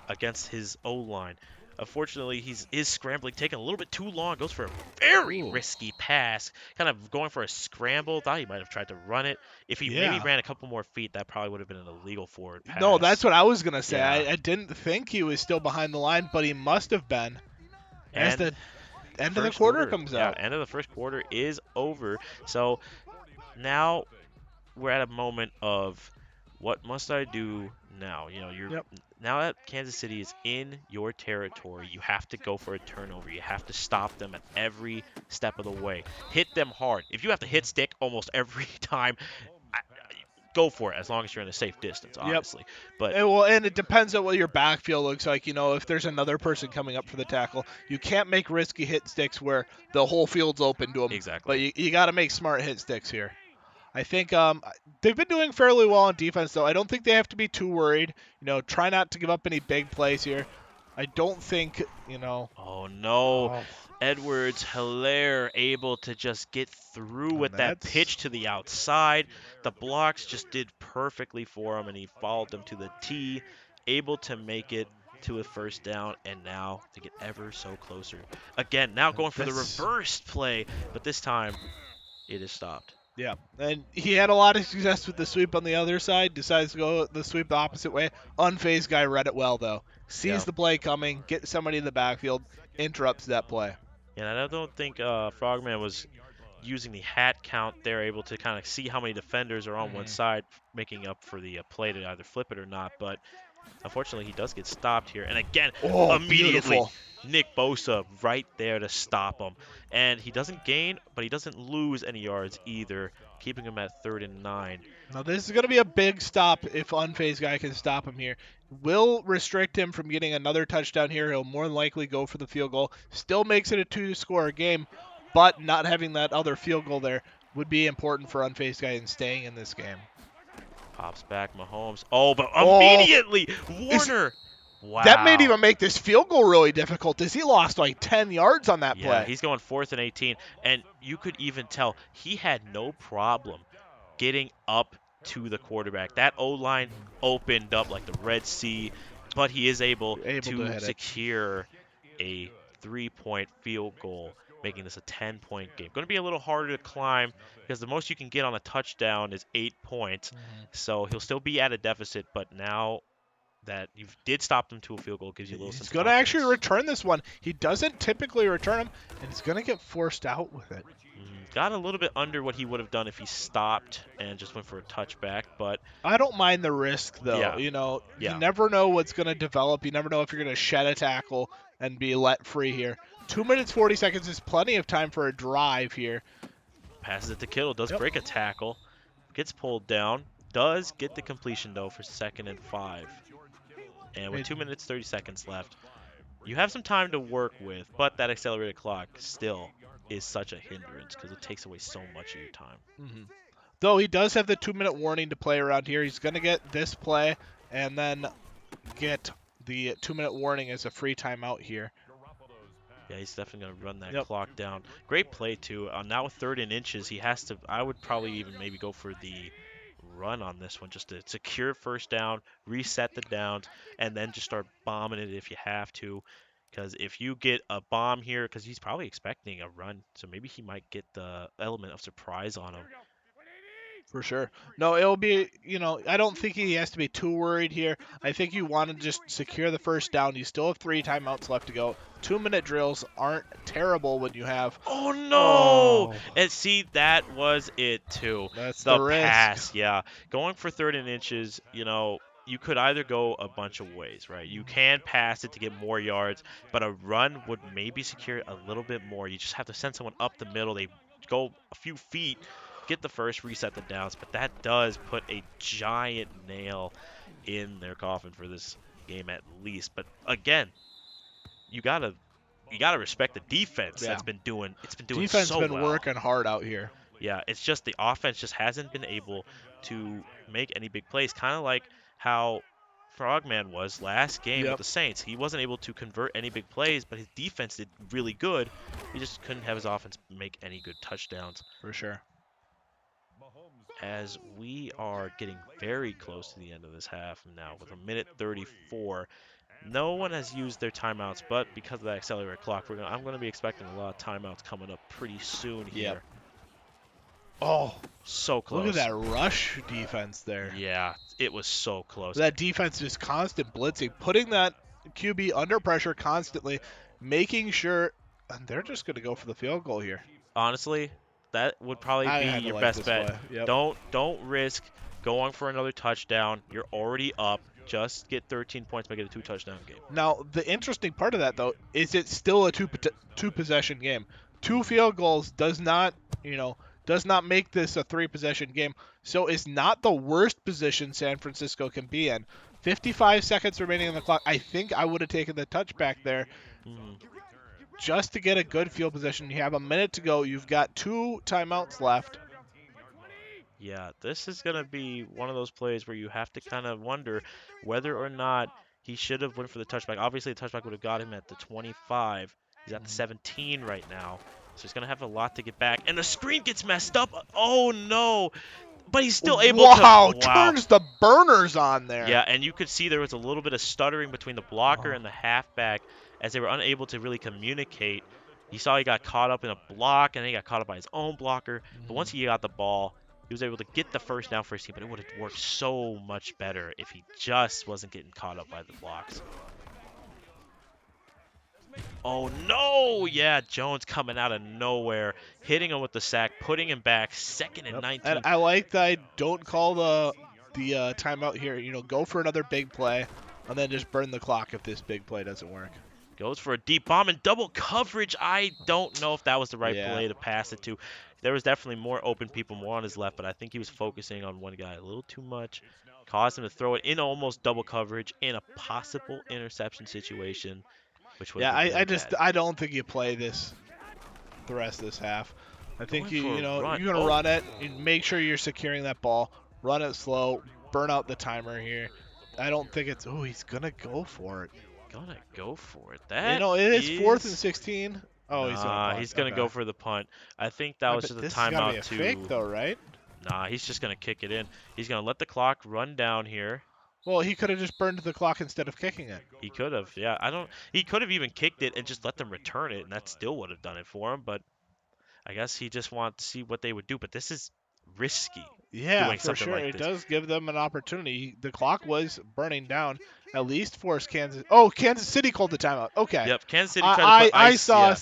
against his O line. Unfortunately, he's is scrambling, taking a little bit too long. Goes for a very Ooh. risky pass, kind of going for a scramble. Thought he might have tried to run it. If he maybe Yeah. ran a couple more feet, that probably would have been an illegal forward No, that's pass. what I was going to say. Yeah, I didn't think he was still behind the line, but he must have been as and the end of the first quarter quarter, comes yeah, out. end of the first quarter is over. So now we're at a moment of what must I do now? You're Yep. now that Kansas City is in your territory, you have to go for a turnover. You have to stop them at every step of the way. Hit them hard. If you have to hit stick almost every time, go for it as long as you're in a safe distance, Yep. obviously. But And it depends on what your backfield looks like. If there's another person coming up for the tackle, you can't make risky hit sticks where the whole field's open to them. But exactly. you got to make smart hit sticks here. I think they've been doing fairly well on defense, though. I don't think they have to be too worried. Try not to give up any big plays here. I don't think, Oh no. oh, Edwards Hilaire able to just get through and with that that's pitch to the outside. The blocks just did perfectly for him, and he followed them to the tee, able to make it to a first down, and now to get ever so closer. Again, now going for the that's reversed play, but this time it is stopped. yeah. And he had a lot of success with the sweep on the other side. Decides to go the sweep the opposite way. Unfazed guy read it well though. Yeah. Sees the play coming, gets somebody in the backfield, interrupts that play. And I don't think Frogman was using the hat count there, able to kind of see how many defenders are on one Mhm. side, making up for the play to either flip it or not. But unfortunately, he does get stopped here. And again, Oh, immediately, beautiful. Nick Bosa right there to stop him. And he doesn't gain, but he doesn't lose any yards either, keeping him at 3rd and 9. Now this is going to be a big stop if Unfazed guy can stop him here. Will restrict him from getting another touchdown here. He'll more than likely go for the field goal. Still makes it a two-score game, but not having that other field goal there would be important for Unfazed guy in staying in this game. Pops back Mahomes. Oh, but Oh, immediately, is Warner. that made Wow. even make this field goal really difficult as he lost like 10 yards on that Yeah, play. he's going 4th and 18. And you could even tell he had no problem getting up to the quarterback. That O line opened up like the Red Sea, but he is able Able to to hit it. secure a 3-point field goal, making this a 10-point game. Going to be a little harder to climb because the most you can get on a touchdown is 8 points. Mhm. So he'll still be at a deficit, but now that you did stop them to a field goal, gives you a little He's sense of going to actually confidence. return this one. He doesn't typically return them, and he's going to get forced out with it. Got a little bit under what he would have done if he stopped and just went for a touchback, but I don't mind the risk, though. yeah, You yeah. never know what's going to develop. You never know if you're going to shed a tackle and be let free here. 2 minutes, 40 seconds is plenty of time for a drive here. Passes it to Kittle, does Yep. break a tackle, gets pulled down, does get the completion though for 2nd and 5. And with It- 2 minutes 30 seconds left, you have some time to work with, but that accelerated clock still is such a hindrance because it takes away so much of your time. mhm. Though he does have the 2 minute warning to play around here. He's going to get this play and then get the 2 minute warning as a free timeout here. Yeah, he's definitely going to run that Yep. clock down. Great play, too. Now with 3rd and inches, he has to, I would probably even maybe go for the run on this one just to secure first down, reset the downs, and then just start bombing it if you have to. Because if you get a bomb here, because he's probably expecting a run, so maybe he might get the element of surprise on him. For sure. No, it'll be, I don't think he has to be too worried here. I think you want to just secure the first down. You still have 3 timeouts left to go. 2 minute drills aren't terrible when you have. Oh no! Oh, And see, that was it too. that's the The risk. pass, yeah. Going for 3rd and inches, you could either go a bunch of ways, right? You can pass it to get more yards, but a run would maybe secure it a little bit more. You just have to send someone up the middle. They go a few feet, get the first, reset the downs, but that does put a giant nail in their coffin for this game at least. But again, you gotta you gotta respect the defense Yeah. that's been doing it's been doing Defense so been well. working hard out here. Yeah, it's just the offense just hasn't been able to make any big plays. Kind of like how Frogman was last game with Yep, the Saints. He wasn't able to convert any big plays, but his defense did really good. He just couldn't have his offense make any good touchdowns. for sure. As we are getting very close to the end of this half now with 1:34. No one has used their timeouts, but because of that accelerated clock, I'm going to be expecting a lot of timeouts coming up pretty soon Yep. here. Oh, So look at close. that rush defense there. Yeah, it was so close. That defense is constant blitzing, putting that QB under pressure constantly, making sure, and they're just going to go for the field goal here. Honestly, that would probably I be had to your like best this bet. play. Yep. Don't risk going for another touchdown. You're already up. Just get 13 points, make it a two-touchdown game. Now, the interesting part of that, though, is it's still a two possession game. Two Mhm. field goals does not make this a three possession game. So it's not the worst position San Francisco can be in. 55 seconds remaining on the clock. I think I would have taken the touchback there Mhm. just to get a good field position. You have a minute to go. You've got 2 timeouts left. Yeah, this is gonna be one of those plays where you have to kind of wonder whether or not he should have went for the touchback. Obviously, the touchback would have got him at the 25. He's at the 17 right now, so he's gonna have a lot to get back. And the screen gets messed up. Oh no! But he's still able to. Wow, Wow. turns the burners on there. Yeah, and you could see there was a little bit of stuttering between the blocker Oh. and the halfback as they were unable to really communicate. You saw he got caught up in a block, and then he got caught up by his own blocker. But once he got the ball, he was able to get the first down for his team. But it would have worked so much better if he just wasn't getting caught up by the blocks. Oh no! Yeah, Jones coming out of nowhere, hitting him with the sack, putting him back, second and Yep. And 19. I like that I don't call the timeout here. Go for another big play, and then just burn the clock if this big play doesn't work. Goes for a deep bomb and double coverage. I don't know if that was the right Yeah. play to pass it to. There was definitely more open people, more on his left, but I think he was focusing on one guy a little too much. Caused him to throw it in almost double coverage in a possible interception situation, which would have Yeah, been I really just bad. I don't think you play this the rest of this half. I think Going for a run. you're gonna Oh, run it. You make sure you're securing that ball. Run it slow. Burn out the timer here. I don't think it's. Oh, he's gonna go for it. gonna go for it. That It is fourth and is. 16. Oh, he's gonna Nah, punt. he's gonna Okay. go for the punt. I think that I was bet just a this has got to be timeout a fake to. though, right? Nah, he's just gonna kick it in. He's gonna let the clock run down here. Well, he could have just burned the clock instead of kicking it. He could have, yeah. I don't. He could have even kicked it and just let them return it, and that still would have done it for him. But I guess he just wanted to see what they would do. But this is risky Yeah, doing for something sure. like It this. does give them an opportunity. The clock was burning down. At least force Kansas. Oh, Kansas City called the timeout. Okay. Yep, Kansas City tried to put I ice. saw Yeah,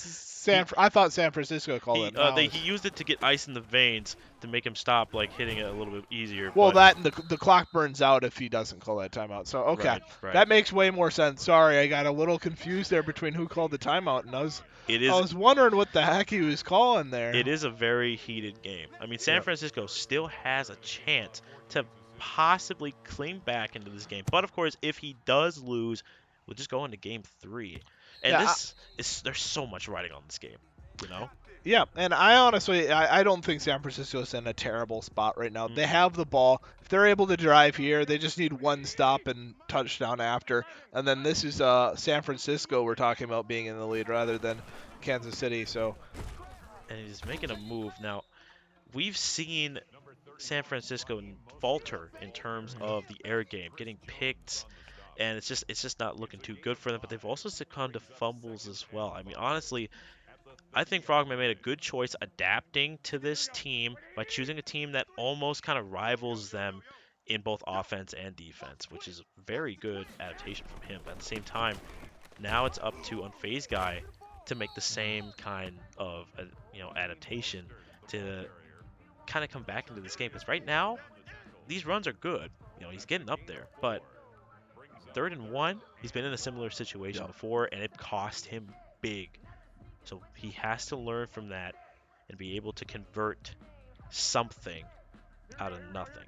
he I thought San Francisco called he it. Now he it's used it to get ice in the veins to make him stop, like hitting it a little bit easier. well, But that and the clock burns out if he doesn't call that timeout. So okay, right, right. that makes way more sense. Sorry, I got a little confused there between who called the timeout, and It I is was wondering what the heck he was calling it there. is a very heated game. I mean, San Yep. Francisco still has a chance to possibly cling back into this game. But of course, if he does lose, we'll just go into game 3. And Yeah, this is there's so much riding on this game, you know? yeah, and I honestly, I don't think San Francisco's in a terrible spot right now. They Mm-mm. have the ball. If they're able to drive here, they just need one stop and touchdown after. And then this is San Francisco we're talking about being in the lead rather than Kansas City. So And he's making a move now. We've seen San Francisco falter in terms of the air game, getting picked, and it's just not looking too good for them. But they've also succumbed to fumbles as well. I mean, honestly, I think Frogman made a good choice adapting to this team by choosing a team that almost kind of rivals them in both offense and defense, which is a very good adaptation from him. But at the same time, now it's up to Unfazed Guy to make the same kind of adaptation to kind of come back into this game. Because right now, these runs are good. He's getting up there, but 3rd and 1, he's been in a similar situation yep. before, and it cost him big. So he has to learn from that and be able to convert something out of nothing.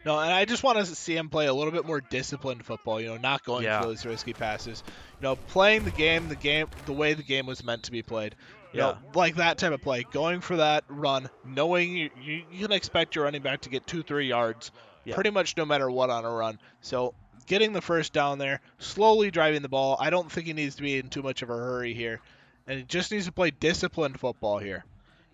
No, and I just want to see him play a little bit more disciplined football. Not going for Yeah, those risky passes. Playing the way the game was meant to be played. yeah, Like that type of play, going for that run, knowing you can expect your running back to get 2-3 yards, yeah, pretty much no matter what on a run. So getting the first down there, slowly driving the ball. I don't think he needs to be in too much of a hurry here, and he just needs to play disciplined football here.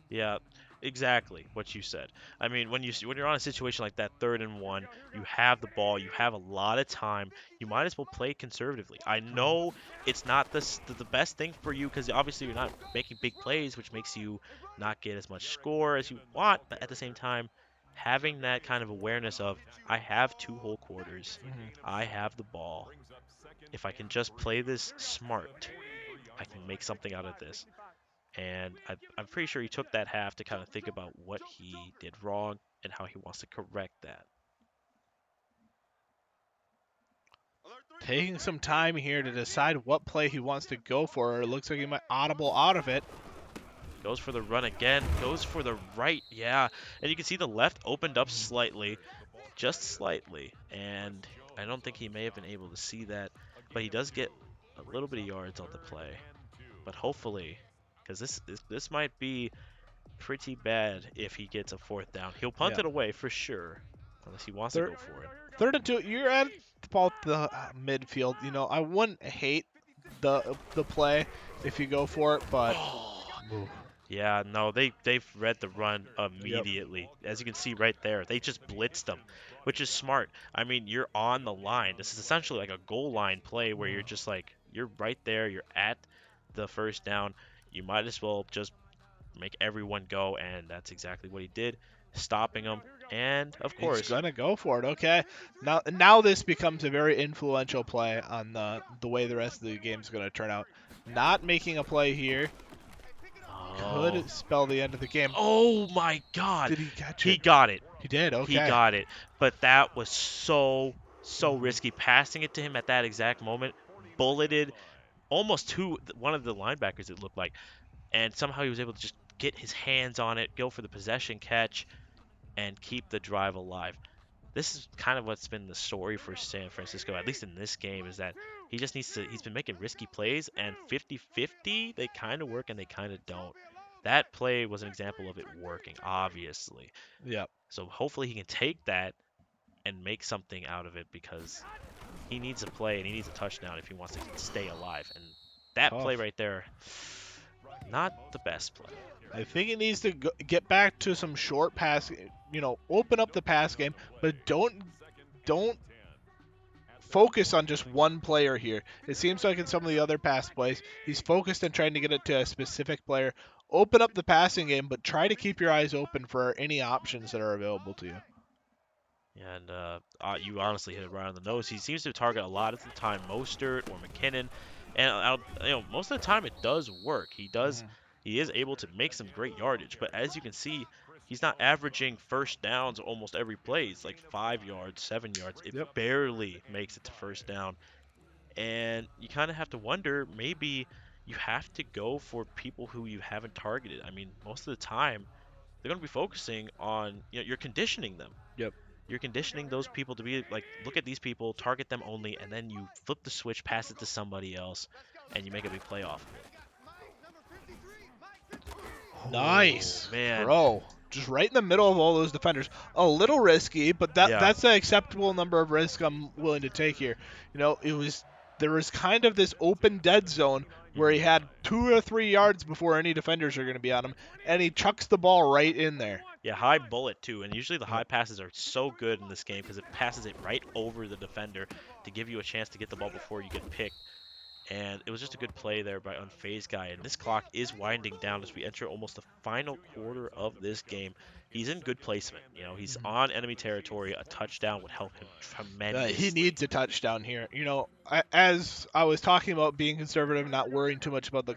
yeah. Exactly what you said. I mean, when you're on a situation like that, 3rd and 1, you have the ball, you have a lot of time. You might as well play conservatively. I know it's not the best thing for you because obviously you're not making big plays, which makes you not get as much score as you want. But at the same time, having that kind of awareness of I have 2 whole quarters, Mhm. I have the ball. If I can just play this smart, I can make something out of this. And I'm pretty sure he took that half to kind of think about what he did wrong and how he wants to correct that. Taking some time here to decide what play he wants to go for. It looks like he might audible out of it. Goes for the run again, goes for the right, yeah. And you can see the left opened up slightly, just slightly. And I don't think he may have been able to see that, but he does get a little bit of yards on the play. But hopefully, because this might be pretty bad if he gets a 4th down. He'll punt Yeah. it away for sure, unless he wants to Third, go for it. 3rd and 2. You're at about the midfield. I wouldn't hate the play if you go for it, but oof. Yeah, no, they've read the run Yep. immediately. As you can see right there, they just blitzed them, which is smart. I mean, you're on the line. This is essentially like a goal line play where you're just like you're right there, you're at the 1st down. You might as well just make everyone go, and that's exactly what he did, stopping them. And of He's course, gonna go for it. Okay. Now this becomes a very influential play on the way the rest of the game's gonna turn out. Not making a play here oh, could spell the end of the game. oh my God, Did he catch he it? got it. He did. He Okay. got it. But that was so Mhm. risky. Passing it to him at that exact moment, bulleted almost to one of the linebackers, it looked like. And somehow he was able to just get his hands on it, go for the possession catch, and keep the drive alive. This is kind of what's been the story for San Francisco, at least in this game, is that he just needs to, he's been making risky plays, and 50-50, they kind of work and they kind of don't. That play was an example of it working, obviously. Yep. So hopefully he can take that and make something out of it because he needs a play and he needs a touchdown if he wants to stay alive. And that play Tough. right there, not the best play. I think it needs to get back to some short pass. Open up the pass game, but don't focus on just one player here. It seems like in some of the other pass plays, he's focused on trying to get it to a specific player. open up the passing game, but try to keep your eyes open for any options that are available to you. And you honestly hit it right on the nose. He seems to target a lot of the time Mostert or McKinnon, and most of the time it does work. He is able to make some great yardage, but as you can see, he's not averaging first downs almost every play. It's like 5 yards, 7 yards. It Yep. barely makes it to first down, and you kind of have to wonder maybe you have to go for people who you haven't targeted. I mean, most of the time they're going to be focusing on you're conditioning them. Yep. You're conditioning those people to be like, look at these people, target them only, and then you flip the switch, pass it to somebody else, and you make a big play off of it. Oh Nice man, throw. Just right in the middle of all those defenders. A little risky, but yeah, that's an acceptable number of risk I'm willing to take here. There was kind of this open dead zone where he hmm had 2 or 3 yards before any defenders are going to be on him, and he chucks the ball right in there. yeah, high bullet too, and usually the high Yep. passes are so good in this game because it passes it right over the defender to give you a chance to get the ball before you get picked. And it was just a good play there by Unfazed Guy. And this clock is winding down as we enter almost the final quarter of this game. He's in good placement. He's on enemy territory. A touchdown would help him He tremendously. needs a touchdown here. As I was talking about being conservative, not worrying too much about the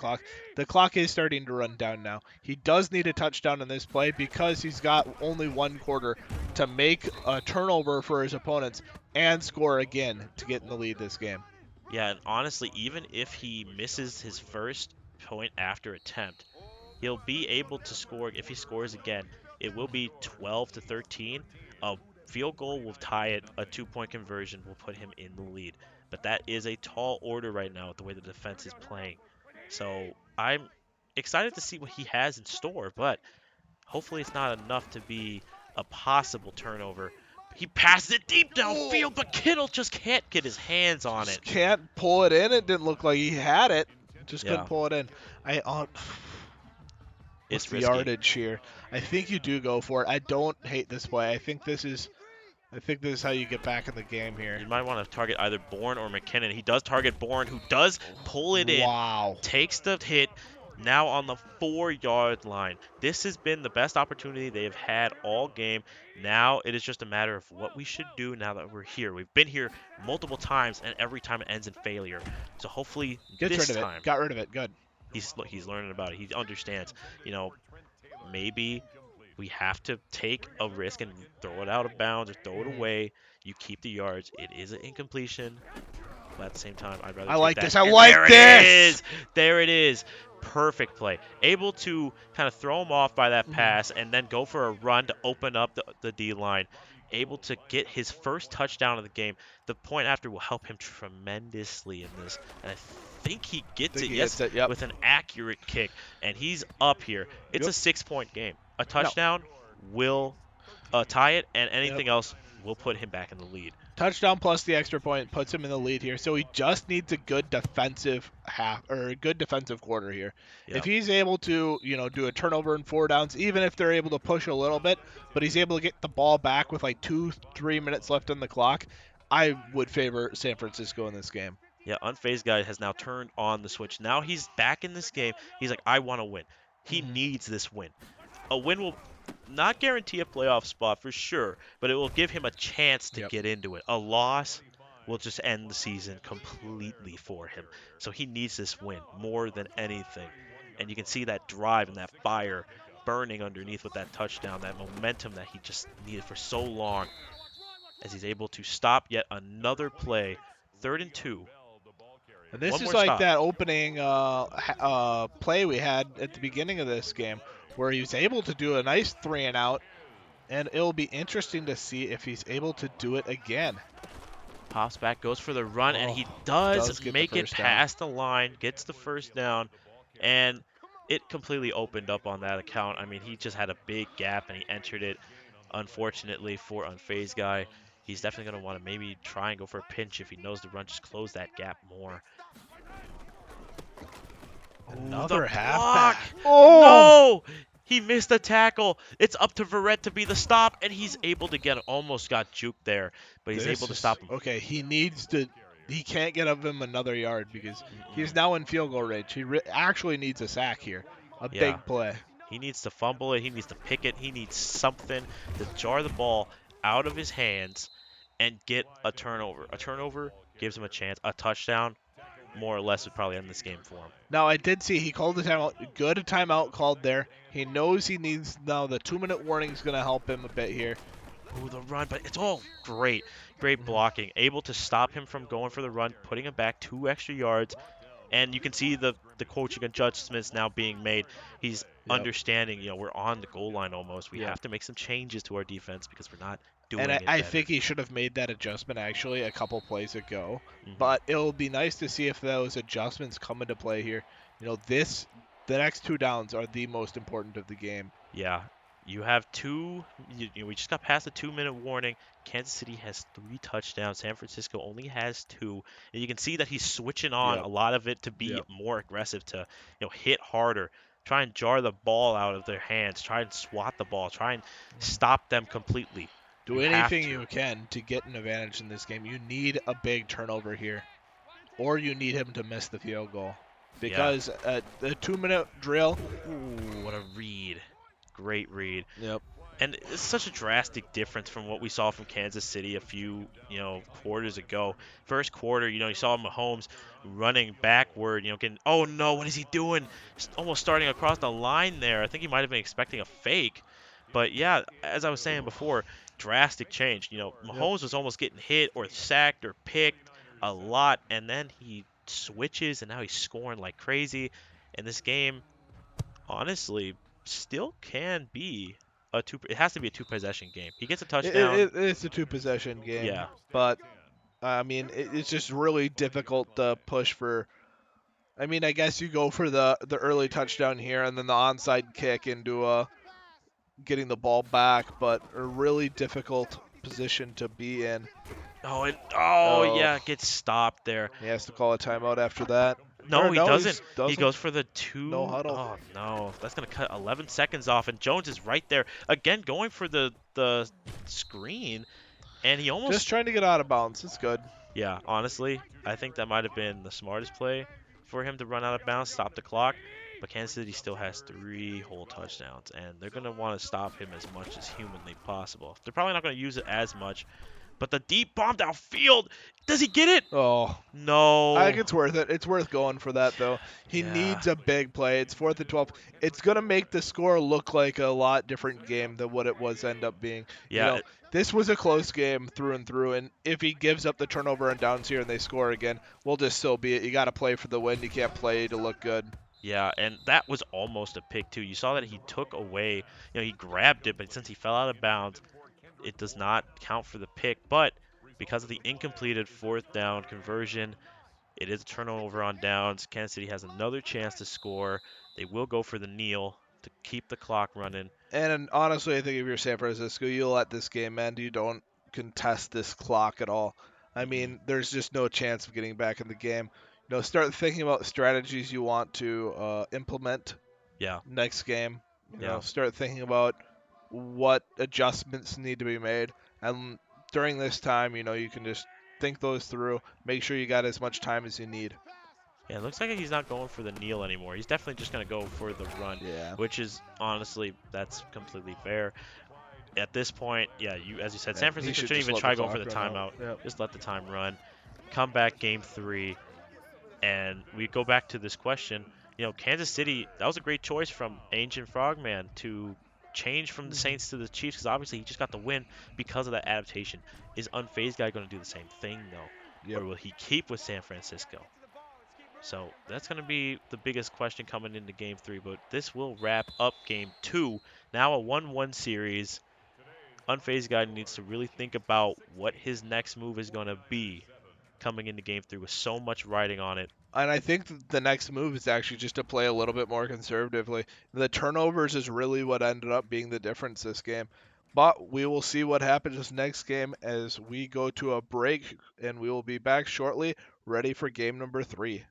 clock is starting to run down now. He does need a touchdown in this play because he's got only 1 quarter to make a turnover for his opponents and score again to get in the lead this game. Yeah, and honestly, even if he misses his first point after attempt, he'll be able to score. If he scores again, it will be 12 to 13. A field goal will tie it. A 2-point conversion will put him in the lead. But that is a tall order right now with the way the defense is playing. So I'm excited to see what he has in store, but hopefully it's not enough to be a possible turnover. He passes it deep Oh, downfield, but Kittle just can't get his hands on just it. can't pull it in. It didn't look like he had it. Just couldn't Yeah, pull it in. I What's it's the risky. yardage here? I think you do go for it. I don't hate this play. I think this is how you get back in the game here. You might want to target either Bourne or McKinnon. He does target Bourne, who does pull it in, Wow. takes the hit, now on the 4-yard line. This has been the best opportunity they have had all game. Now it is just a matter of what we should do now that we're here. We've been here multiple times, and every time it ends in failure. So hopefully Gets this rid of it. time Got rid of it. Good. he's learning about it. He understands. You know, maybe we have to take a risk and throw it out of bounds or throw it away. You keep the yards. It is an incompletion, but at the same time, I'd rather I take like that. this. I And like there it this. is. There it is. Perfect play. Able to kind of throw him off by that pass and then go for a run to open up the D line. Able to get his first touchdown of the game. The point after will help him tremendously in this. And I think he gets Think it, he yes, gets it. Yep. with an accurate kick. And he's up here. It's Yep. a 6-point game. A No. touchdown will tie it, and Yep. anything else will put him back in the lead. Touchdown plus the extra point puts him in the lead here. So he just needs a good defensive half or a good defensive quarter here. If Yeah. he's able to, do a turnover in 4 downs, even if they're able to push a little bit, but he's able to get the ball back with like 2, 3 minutes left on the clock, I would favor San Francisco in this game. Yeah, Unfazed Guy has now turned on the switch. Now he's back in this game. He's like, I want to win. He needs this win. A win will not guarantee a playoff spot for sure, but it will give him a chance to Yep. get into it. A loss will just end the season completely for him. So he needs this win more than anything. And you can see that drive and that fire burning underneath with that touchdown, that momentum that he just needed for so long as he's able to stop yet another play. 3rd and 2. And this One is more like stop. that opening play we had at the beginning of this game where he was able to do a nice 3-and-out, and it'll be interesting to see if he's able to do it again. Pops back, goes for the run, and Oh, he does does get the make it first down. past the line, gets the first down, and it completely opened up on that account. I mean, he just had a big gap, and he entered it. Unfortunately for Unfazed Guy, he's definitely going to want to maybe try and go for a pinch if he knows the run just close that gap more. Ooh, the Another block! halfback. Oh, No! He missed the tackle. It's up to Verrett to be the stop, and he's able to almost got juked there, but he's able this to is stop him. okay. He needs to. He can't get of him another yard because he's Mm-mm. now in field goal range. He actually needs a sack here. A Yeah. big play. He needs to fumble it. He needs to pick it. He needs something to jar the ball out of his hands and get a turnover. A turnover gives him a chance. A touchdown, more or less, would probably end this game for him. Now, I did see he called the timeout. Good timeout called there. He knows he needs now. The 2-minute warning is going to help him a bit here. Ooh, the run, but it's all great. Great Mhm. blocking. Able to stop him from going for the run, putting him back 2 extra yards. And you can see the coaching adjustments now being made. He's Yep. understanding, we're on the goal line almost. We Yep. have to make some changes to our defense because we're not And doing I, it I better. think he should have made that adjustment actually a couple plays ago. Hmm. But it'll be nice to see if those adjustments come into play here. The next 2 downs are the most important of the game. Yeah, you have two. We just got past the 2-minute warning. Kansas City has 3 touchdowns. San Francisco only has two. And you can see that he's switching on Yep. a lot of it to be Yep. more aggressive, to hit harder, try and jar the ball out of their hands, try and swat the ball, try and stop them completely. Do You have anything to. you can to get an advantage in this game. You need a big turnover here, or you need him to miss the field goal. Yeah. Because the 2-minute drill. Ooh, what a read. Great read. Yep. And it's such a drastic difference from what we saw from Kansas City a few, quarters ago. First quarter, you saw Mahomes running backward, getting, oh no, what is he doing? Almost starting across the line there. I think he might have been expecting a fake. But yeah, as I was saying before, drastic change. Yep. Mahomes was almost getting hit or sacked or picked a lot, and then he switches, and now he's scoring like crazy. And this game, honestly, still can be a two. It has to be a two-possession game. He gets a touchdown. It's a 2 possession game, Yeah, but I mean it's just really difficult to push for. I mean, I guess you go for the early touchdown here and then the onside kick into getting the ball back, but a really difficult position to be in. oh Oh, yeah, it gets stopped there. he has to call a timeout after that. No, Or he no, he doesn't. He doesn't. goes for the No two. huddle. Oh no, that's gonna cut 11 seconds off, and Jones is right there again, going for the screen, and he almost. Just trying to get out of bounds. It's good. Yeah, honestly, I think that might have been the smartest play for him to run out of bounds, stop the clock. But Kansas City still has 3 whole touchdowns, and they're going to want to stop him as much as humanly possible. They're probably not going to use it as much. But the deep bomb downfield, does he get it? Oh, I think No. it's worth it. It's worth going for that, though. He Yeah. needs a big play. It's 4th and 12. It's going to make the score look like a lot different game than what it was end up being. You Yeah. know, this was a close game through and through, and if he gives up the turnover and downs here and they score again, we'll just still be it. You got to play for the win. You can't play to look good. Yeah, and that was almost a pick too. You saw that he took away, he grabbed it, but since he fell out of bounds, it does not count for the pick. But because of the incompleted fourth down conversion, it is a turnover on downs. Kansas City has another chance to score. They will go for the kneel to keep the clock running. And honestly, I think if you're San Francisco, you let this game end. You don't contest this clock at all. I Hmm. mean, there's just no chance of getting back in the game. Start thinking about strategies you want to implement Yeah, next game. yeah, Start thinking about what adjustments need to be made. And during this time, you can just think those through. Make sure you got as much time as you need. yeah. It looks like he's not going for the kneel anymore. He's definitely just going to go for the run, Yeah. which is honestly, that's completely fair. At this point, yeah, as you said, Yeah, San he Francisco should shouldn't just even let the try going for clock the run out. timeout. Yep. Just let the time run. Come back game 3, and we go back to this question. Kansas City, that was a great choice from Ancient Frogman to change from the Mhm. Saints to the Chiefs because obviously he just got the win because of that adaptation. Is Unfazed Guy going to do the same thing, though? Yep. Or will he keep with San Francisco? So that's going to be the biggest question coming into game 3. But this will wrap up game 2. Now a 1-1 series. Unfazed Guy needs to really think about what his next move is going to be coming into game 3 with so much riding on it. And I think the next move is actually just to play a little bit more conservatively. The turnovers is really what ended up being the difference this game. But we will see what happens this next game as we go to a break, and we will be back shortly, ready for game number 3.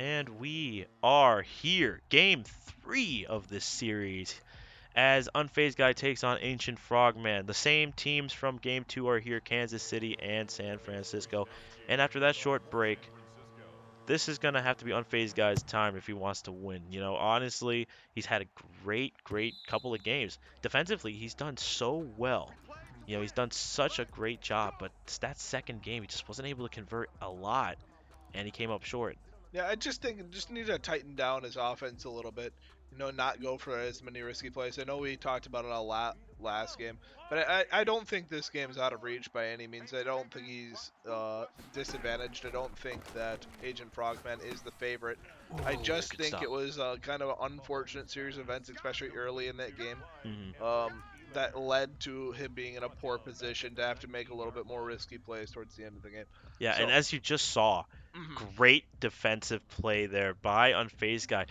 And we are here. Game 3 of this series as Unfazed Guy takes on Ancient Frogman. The same teams from Game 2 are here, Kansas City and San Francisco. And after that short break, this is going to have to be Unfazed Guy's time if he wants to win. Honestly, he's had a great couple of games. Defensively, he's done so well. He's done such a great job, but it's that second game, he just wasn't able to convert a lot, and he came up short. Yeah, I just think just need to tighten down his offense a little bit. Not go for as many risky plays. I know we talked about it a lot last game, but I don't think this game is out of reach by any means. I don't think he's disadvantaged. I don't think that Agent Frogman is the favorite. I Ooh, just good think stop. it was kind of an unfortunate series of events, especially early in that game, Hmm. that led to him being in a poor position to have to make a little bit more risky plays towards the end of the game. Yeah, and So, as you just saw, mhm. great defensive play there by Unfazed Guy.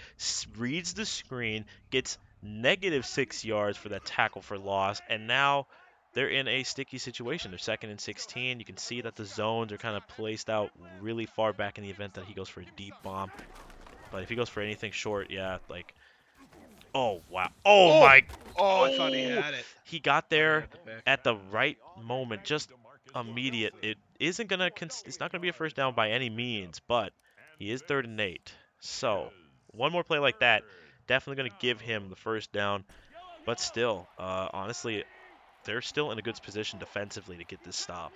Reads the screen, gets -6 yards for that tackle for loss, and now they're in a sticky situation. They're second and 16. You can see that the zones are kind of placed out really far back in the event that he goes for a deep bomb. But if he goes for anything short, yeah, like, oh wow, oh Oh, my, oh, I thought he oh, had it. he got Thought he there had the pick. at the right moment, just immediate. It isn't gonna, it's not gonna be a first down by any means, but he is 3rd and 8. So one more play like that, definitely gonna give him the first down. But still, honestly, they're still in a good position defensively to get this stop.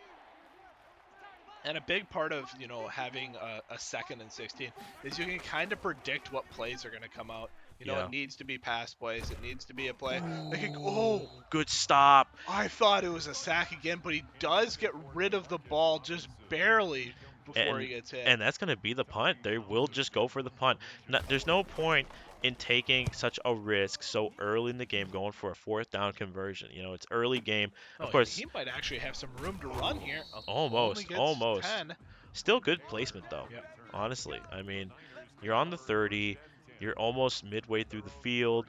And a big part of having a second and 16 is you can kind of predict what plays are going to come out. It Yeah. needs to be pass plays. It needs to be a play. Ooh, Oh, good stop. I thought it was a sack again, but he does get rid of the ball just barely before he and gets hit. and that's going to be the punt. They will just go for the punt. No, there's no point in taking such a risk so early in the game, going for a fourth down conversion. It's early game. Of Oh, course, he might actually have some room to run here. Oh, only almost, gets almost. 10. Still good placement though. Yep. Honestly, I mean, you're on the 30. You're almost midway through the field,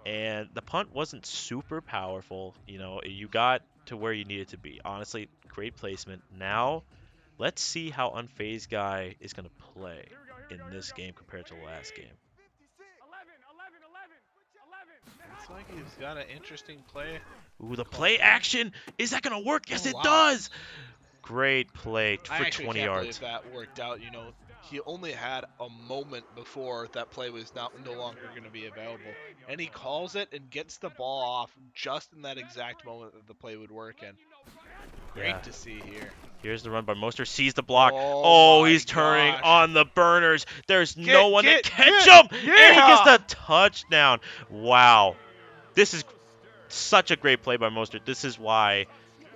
and the punt wasn't super powerful. You got to where you needed to be. Honestly, great placement. Now let's see how Unfazed Guy is going to play in this game compared to the last game. Looks like he's got an interesting play Ooh, the called play here. action. Is that going to work? Yes, Oh, it wow. does. Great play I for actually 20 can't believe yards. that worked out. He only had a moment before that play was no longer going to be available, and he calls it and gets the ball off just in that exact moment that the play would work in. Yeah. Great to see here. Here's the run by Mostert. Sees the block. Oh Oh, my he's turning gosh. on the burners. There's no Get, one to get, catch get! him, and he gets Yeah! the touchdown. Wow. This is such a great play by Mostert. This is why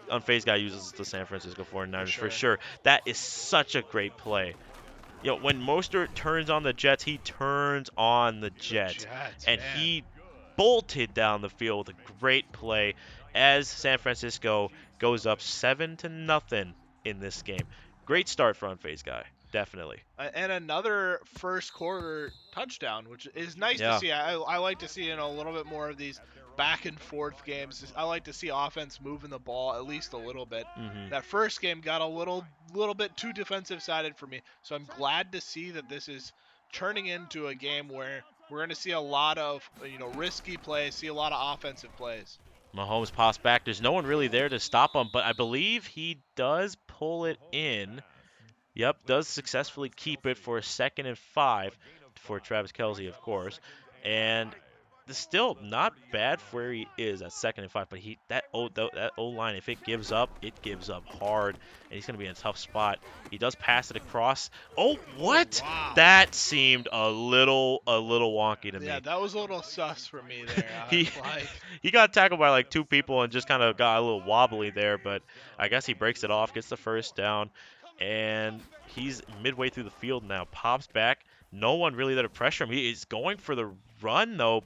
Unfazed Guy uses the San Francisco For 49ers for sure. sure. That is such a great play. When Mostert turns on the Jets, he turns on the The Jets. Jets, And man. he bolted down the field with a great play as San Francisco goes up 7-0 in this game. Great start for Unfazed Guy. Definitely. And another first quarter touchdown, which is nice to Yeah. see. I like to see a little bit more of these back and forth games. I like to see offense moving the ball at least a little bit. Hmm. That first game got a little bit too defensive sided for me, so I'm glad to see that this is turning into a game where we're going to see a lot of risky plays, see a lot of offensive plays. Mahomes pops back. There's no one really there to stop him, but I believe he does pull it in. Yep, does successfully keep it for a 2nd and 5 for Travis Kelsey, of course. And still not bad for where he is at 2nd and 5, but that O line, if it gives up, it gives up hard, and he's gonna be in a tough spot. He does pass it across. Oh, Oh what? wow. That seemed a little wonky to Yeah, me. that was a little sus for me there. he Like, he got tackled by like 2 people and just kind of got a little wobbly there, but I guess he breaks it off, gets the first down, and he's midway through the field now. Pops back. No one really there to pressure him. He is going for the run though.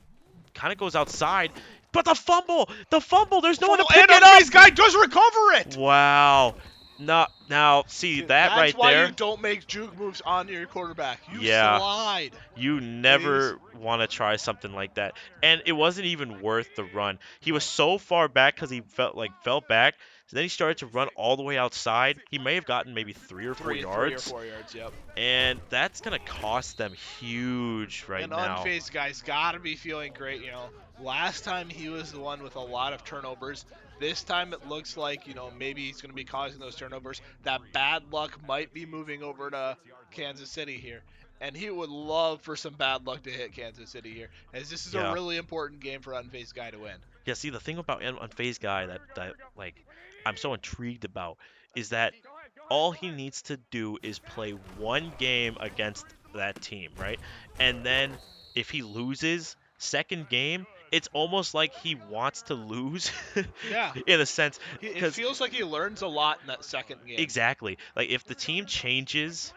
Kind of goes outside, but the fumble. There's no one to fumble pick and it up. unfazed guy does recover it. Wow. Now see See, that that's right why you there. don't make juke moves on your quarterback. You Yeah. slide. You And he's never want to try something like that. And it wasn't even worth the run. He was so far back because he felt back. So then he started to run all the way outside. He may have gotten maybe 3 or 4 Three or yards, 4 yards. Yep. and that's gonna cost them huge right An now. unfazed guy's got to be feeling great. Last time he was the one with a lot of turnovers. This time it looks like, maybe he's going to be causing those turnovers. That bad luck might be moving over to Kansas City here. And he would love for some bad luck to hit Kansas City here, as this is a Yeah. really important game for unfazed guy to win. Yeah, see, the thing about Unfazed Guy that like I'm so intrigued about is that all he needs to do is play one game against that team, right? And then if he loses second game, it's almost like he wants to lose Yeah, in a sense it because feels like he learns a lot in that second game. exactly. Like if the team changes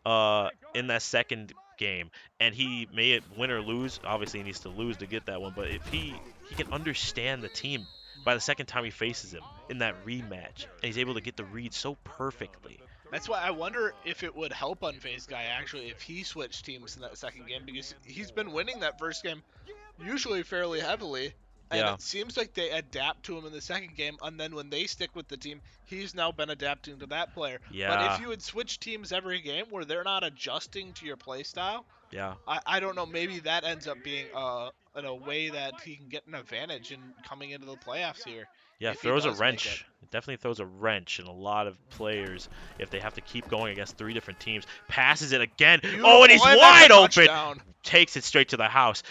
in that second game and he may win or lose, obviously he needs to lose to get that one, but if he can understand the team by the second time he faces him in that rematch and he's able to get the read so perfectly. That's why I wonder if it would help Unfazed Guy actually if he switched teams in that second game, because he's been winning that first game usually fairly heavily, and Yeah. it seems like they adapt to him in the second game, and then when they stick with the team, he's now been adapting to that player. But if Yeah. you would switch teams every game where they're not adjusting to your play style, Yeah. I don't know, maybe that ends up being in a way that he can get an advantage in coming into the playoffs here Yeah, if he throws a does make it. wrench. It definitely throws a wrench in a lot of players if they have to keep going against three different teams. Passes it again. Oh, and Beautiful, he's and that's a wide open. touchdown. Takes it straight to the house.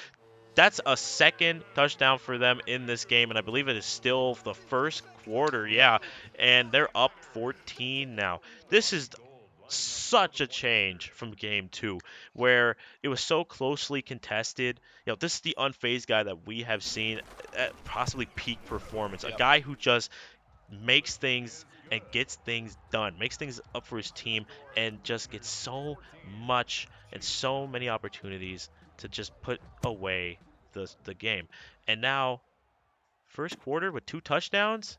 That's a second touchdown for them in this game, and I believe it is still the first quarter. Yeah, and they're up 14 now. This is such a change from game two, where it was so closely contested. This is the unfazed guy that we have seen at possibly peak performance. A Yep. guy who just makes things and gets things done, makes things up for his team, and just gets so much and so many opportunities to just put away the game. And now, first quarter with 2 touchdowns.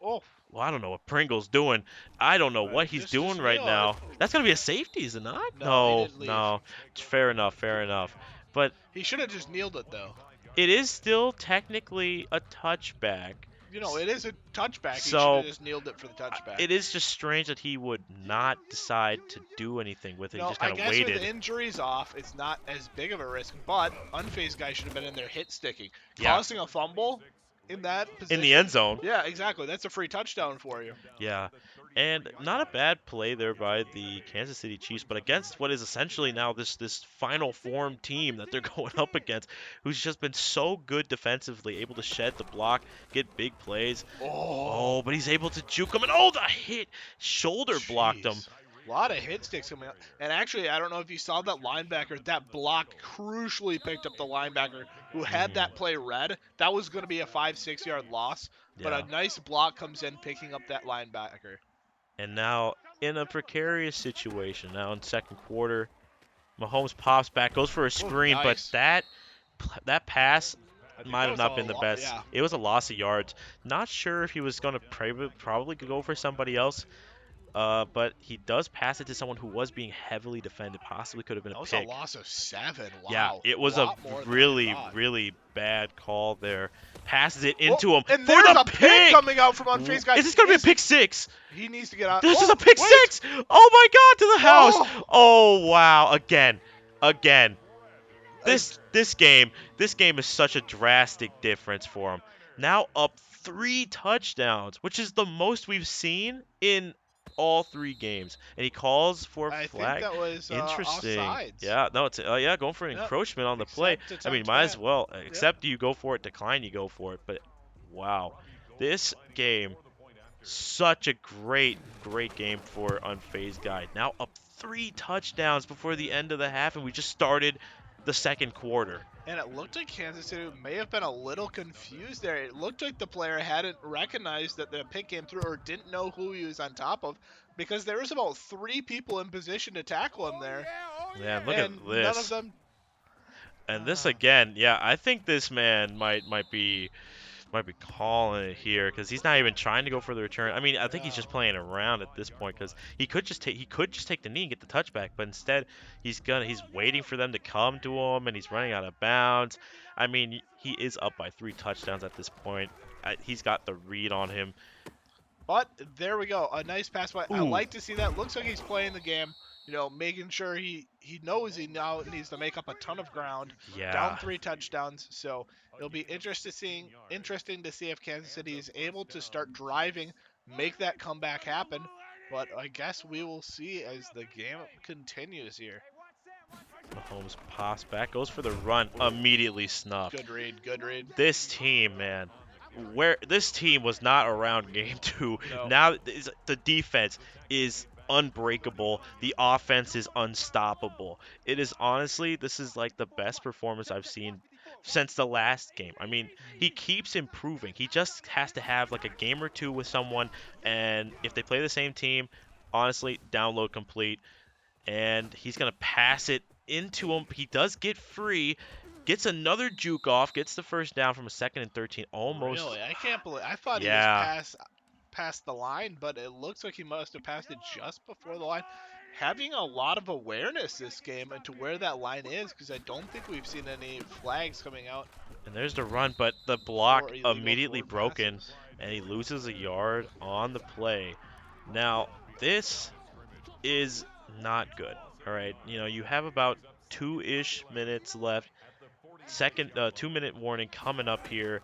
Oh, Well, I don't know what Pringle's doing. I don't know what he's doing just right kneel it. now. That's gonna be a safety, is it not? No, he No, didn't leave. no. Fair enough, fair enough. But He should have just kneeled it though. it is still technically a touchback. It is a touchback. He should have So just kneeled it for the touchback. it is just strange that he would not decide to do anything with it. He just I kind of guess with waited. injuries off, it's not as big of a risk. But unfazed guy should have been in there hit sticking, Yeah, causing a fumble in that in the position. end zone. Yeah, exactly. That's a free touchdown for you. Yeah, and not a bad play there by the Kansas City Chiefs, but against what is essentially now this final form team that they're going up against, who's just been so good defensively, able to shed the block, get big plays. Oh, Oh, but he's able to juke him, and oh, the hit shoulder blocked him. jeez. A lot of hit sticks coming out. And actually, I don't know if you saw that linebacker. That block crucially picked up the linebacker who had Mhm. that play read. That was going to be a 5, 6 yard loss. But a Yeah, nice block comes in picking up that linebacker. and now in a precarious situation. Now in second quarter, Mahomes pops back, goes for a Oh, screen, but nice. that pass I think might that have was a not been the lot. best. Yeah. It was a loss of yards. Not sure if he was going to probably go for somebody else, but he does pass it to someone who was being heavily defended. Possibly could have been That a was a pick. loss of 7. Yeah, Wow. it A was a lot more than I really, thought. really bad call there. Passes it Oh, into him and for there's the a pick pick. coming out from unfazed guy. Is this going to be a pick six? He needs to get out. This is a Oh, pick wait. six. Oh my God, to the house. Oh. Oh wow, again. I, This game is such a drastic difference for him. Now up 3 touchdowns, which is the most we've seen in all 3 games. And he calls for I think flag. that was Interesting. offsides. Yeah, no, it's yeah, going for an Yep. encroachment on the play. Accept, I mean, attempt might as that. well Yep. accept you go for it, decline you go for it. But wow, this game, such a great game for Unfazed Guy. Now up 3 touchdowns before the end of the half, and we just started the second quarter. And it looked like Kansas City may have been a little confused there. It looked like the player hadn't recognized that the pick came through or didn't know who he was on top of, because there was about 3 people in position to tackle him there, Yeah, and look at and none of this. them. And this Uh, again, yeah, I think this man might be calling it here because he's not even trying to go for the return. I mean, I think he's yeah. just playing around at this point because he could just take the knee and get the touchback, but instead he's waiting for them to come to him and he's running out of bounds. I mean, he is up by 3 touchdowns at this point. He's got the read on him. But there we go. A nice pass play. I Ooh, like to see that. Looks like he's playing the game. Making sure he knows he now needs to make up a ton of ground. Down yeah. 3 touchdowns. So it'll be interesting to see if Kansas City is able to start driving, make that comeback happen. But I guess we will see as the game continues here. Mahomes pops back, goes for the run, Ooh, immediately snuffed. good read. Good read. This team, man, where this team was not around game two. No. Now the defense is unbreakable. The offense is unstoppable. It is honestly, this is like the best performance I've seen since the last game. I mean, he keeps improving. He just has to have like a game or two with someone, and if they play the same team, honestly, download complete, and he's gonna pass it into him. He does get free, gets another juke off, gets the first down from a 2nd and 13. Almost, Really? I can't believe. I thought he was yeah. past the line, but it looks like he must have passed it just before the line. Having a lot of awareness this game into where that line is, because I don't think we've seen any flags coming out And there's the run, but the block for illegal immediately forward broken, passes. and he loses a yard on the play. Now, this is not good. All right, you have about 2-ish minutes left. 2-minute warning coming up here.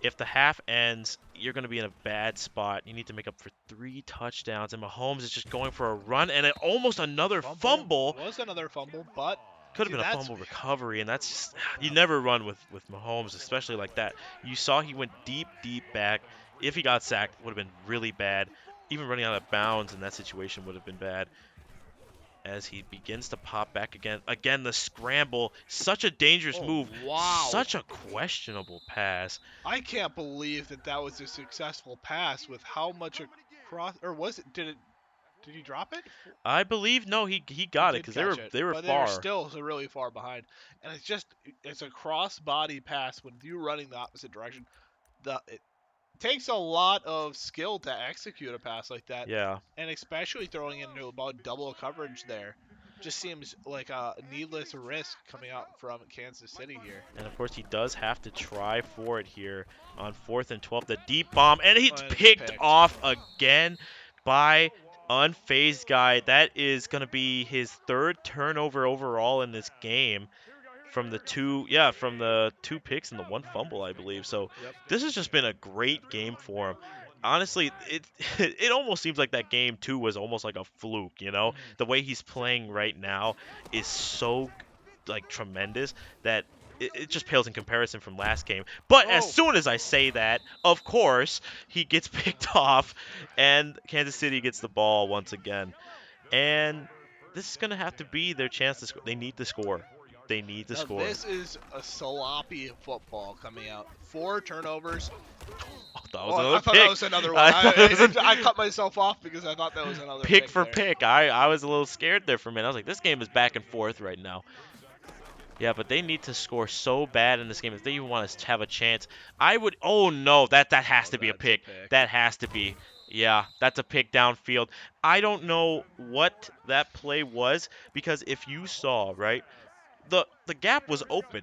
If the half ends, you're going to be in a bad spot. You need to make up for 3 touchdowns, and Mahomes is just going for a run and almost another Fumble. fumble. It was another fumble, but Could have see been a that's fumble recovery, and that's just, you never run with Mahomes, especially like that. You saw he went deep, deep back. If he got sacked, would have been really bad. Even running out of bounds in that situation would have been bad. As he begins to pop back again. Again, the scramble. Such a dangerous oh move. wow. Such a questionable pass. I can't believe that was a successful pass with how much across or was it did he drop it? I believe no, he He got it did because they were catch it, they were but they were far. still really far behind. And it's a cross body pass when you're running the opposite direction. It takes a lot of skill to execute a pass like that, Yeah, and especially throwing into about double coverage there. Just seems like a needless risk coming out from Kansas City here. and of course he does have to try for it here on 4th and 12. The deep bomb, and Oh, he's and it's picked picked. off again by unfazed guy. That is gonna be his third turnover overall in this game. From the two picks and the one fumble, I believe. So Yep. this has just been a great game for him. Honestly, it it almost seems like that game two was almost like a fluke. Mhm. The way he's playing right now is so like tremendous that it just pales in comparison from last game. But as Oh, soon as I say that, of course, he gets picked off, and Kansas City gets the ball once again. And this is going to have to be their chance to score. They need to score. They need to now score. this is a sloppy football coming out. 4 turnovers. Oh, that was Oh, another I thought that pick. was another one. I thought it was a I cut myself off because I thought that was another pick pick for there. pick. I was a little scared there for a minute. I was like, this game is back and forth right now. Yeah, but they need to score so bad in this game if they even want to have a chance. I would. Oh no, that has Oh, to be a that's a pick. pick. That has to be. Yeah, that's a pick downfield. I don't know what that play was because if you saw right, the gap was open.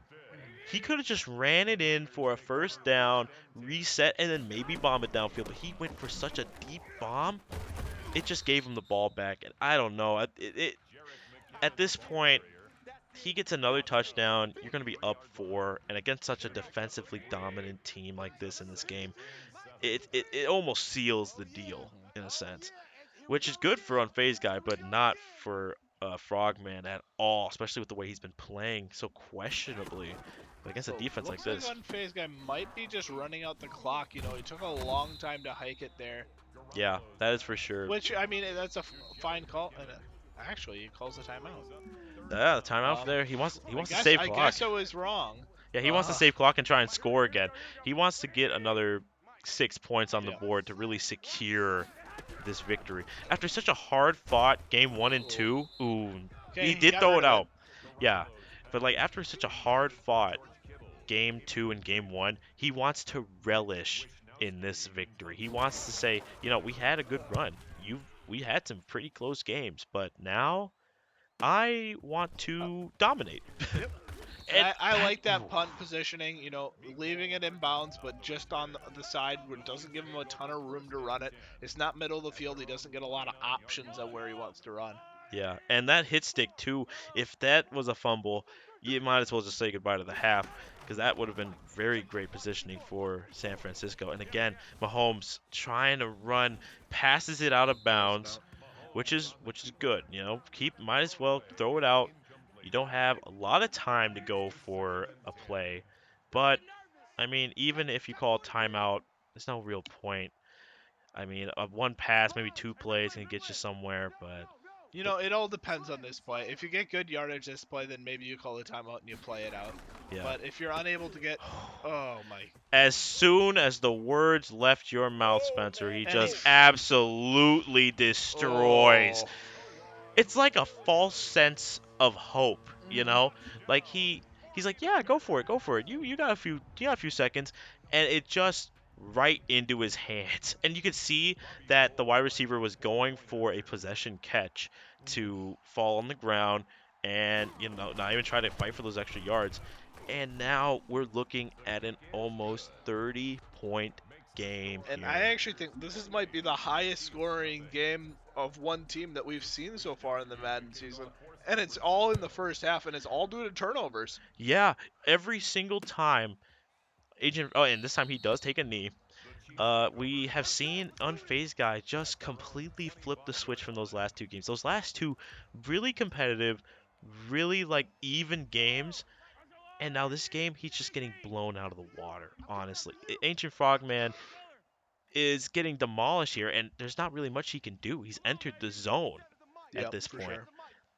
He could have just ran it in for a first down, reset, and then maybe bomb it downfield. But he went for such a deep bomb, it just gave him the ball back. And I don't know. At this point, he gets another touchdown. You're going to be up four, and against such a defensively dominant team like this in this game, it almost seals the deal Mhm. in a sense, which is good for Unfazed Guy, but not for Frogman at all, especially with the way he's been playing so questionably. But against a So defense like looks like this, Unfazed guy might be just running out the clock. He took a long time to hike it there. yeah, that is for sure. Which I mean, that's a fine call. And actually, he calls the timeout. Yeah, the timeout Um, there. He wants to guess save I clock. guess I was wrong. Yeah, he wants to Uh, save clock and try and score again. He wants to get another 6 points on the yeah. board to really secure this victory. After such a hard-fought game one and Ooh. two, ooh, he Okay, he did got throw rid it of it. out. Yeah, but like after such a hard-fought game two and game one, he wants to relish in this victory. He wants to say, we had a good run. We had some pretty close games, but now I want to dominate. Yep. And And I that, like that punt positioning, leaving it in bounds, but just on the side where it doesn't give him a ton of room to run it. It's not middle of the field. He doesn't get a lot of options on where he wants to run. yeah, and that hit stick too. If that was a fumble, you might as well just say goodbye to the half because that would have been very great positioning for San Francisco. And again, Mahomes trying to run, passes it out of Throws it bounds, out. which is good. Might as well throw it out. You don't have a lot of time to go for a play, but I mean, even if you call timeout, there's no real point. I mean, one pass, maybe two plays can get you somewhere, but It all depends on this play. If you get good yardage this play, then maybe you call a timeout and you play it out. yeah. But if you're unable to get, oh my, As soon as the words left your mouth, Spencer, he and just absolutely destroys. oh, It's like a false sense of hope, you hmm know? Like he's like, "Yeah, go for it, go for it. You got a few seconds." And it just right into his hands. And you could see that the wide receiver was going for a possession catch to fall on the ground and, not even try to fight for those extra yards. And now we're looking at an almost 30-point game and I here. actually think might be the highest scoring game of one team that we've seen so far in the Madden season, and it's all in the first half, and it's all due to turnovers. Yeah, every single time Agent. Oh, and this time he does take a knee. We have seen unfazed guy just completely flip the switch from those last two games. Those last two really competitive, really like even games, and now this game he's just getting blown out of the water. Honestly, Ancient Frogman is getting demolished here, and there's not really much he can do. He's entered the zone at Yep, this for point. sure.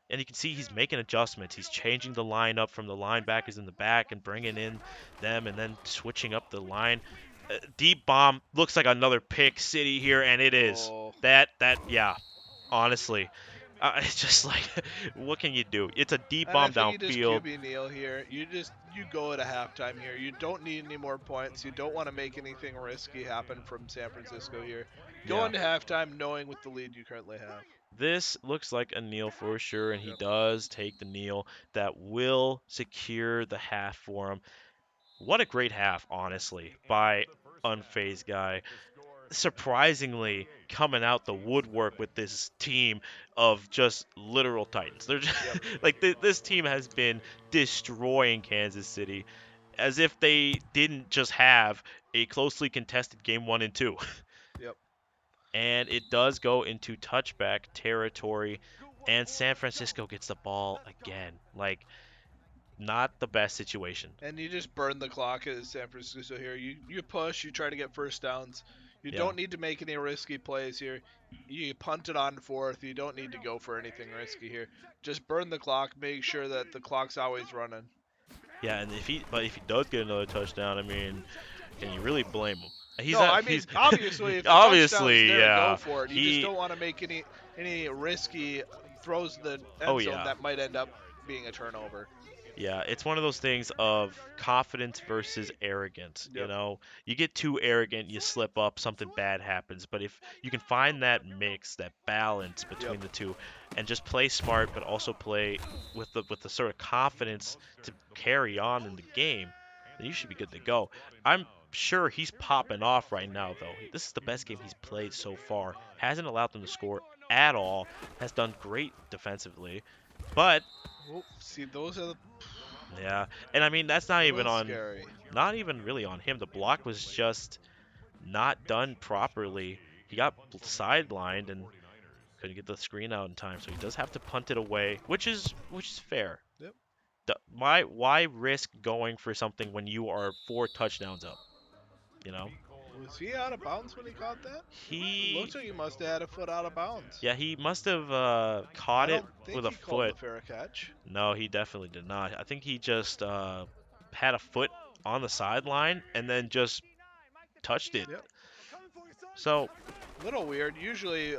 And you can see he's making adjustments. He's changing the lineup from the linebackers in the back and bringing in them and then switching up the line. Deep bomb looks like another pick city here, and it is. Oh, Yeah, honestly. It's just like, what can you do? It's a deep and I bomb think you just downfield. QB kneel here. You go at a halftime here. You don't need any more points. You don't want to make anything risky happen from San Francisco here. Go Yeah. into halftime knowing with the lead you currently have. This looks like a kneel for sure, and he does take the kneel. That will secure the half for him. What a great half, honestly, by unfazed guy. Surprisingly coming out the woodwork with this team of just literal titans. They're just, Yep. like this team has been destroying Kansas City as if they didn't just have a closely contested game 1 and 2. Yep. And it does go into touchback territory and San Francisco gets the ball again. Like not the best situation. And you just burn the clock as San Francisco here. You push, you try to get first downs. You Yeah. don't need to make any risky plays here. You punt it on fourth. You don't need to go for anything risky here. Just burn the clock. Make sure that the clock's always running. Yeah, and if he does get another touchdown, I mean, can you really blame him? He's No, not. I mean He's obviously if the touchdown's obviously, there, go yeah. for it. You just He. don't want to make any risky throws in the Oh end zone yeah. that might end up being a turnover. Yeah, it's one of those things of confidence versus arrogance. Yep. You get too arrogant, you slip up, something bad happens. But if you can find that mix, that balance Yep. between the two, and just play smart, but also play with the sort of confidence to carry on in the game, then you should be good to go. I'm sure he's popping off right now, though. This is the best game he's played so far. Hasn't allowed them to score at all. Has done great defensively, but Oh, see, those are yeah, and I mean that's a little scary. not even really on him. The block was just not done properly. He got sidelined and couldn't get the screen out in time, so he does have to punt it away, which is fair. Yep. Why risk going for something when you are 4 touchdowns up? You know, Was he out of bounds when he caught that? It he looks like he must have had a foot out of bounds. yeah he must have I caught it don't think with a he called foot. the fair catch. No, he definitely did not. I think he just had a foot on the sideline and then just touched it. Yep. So Little weird. Usually,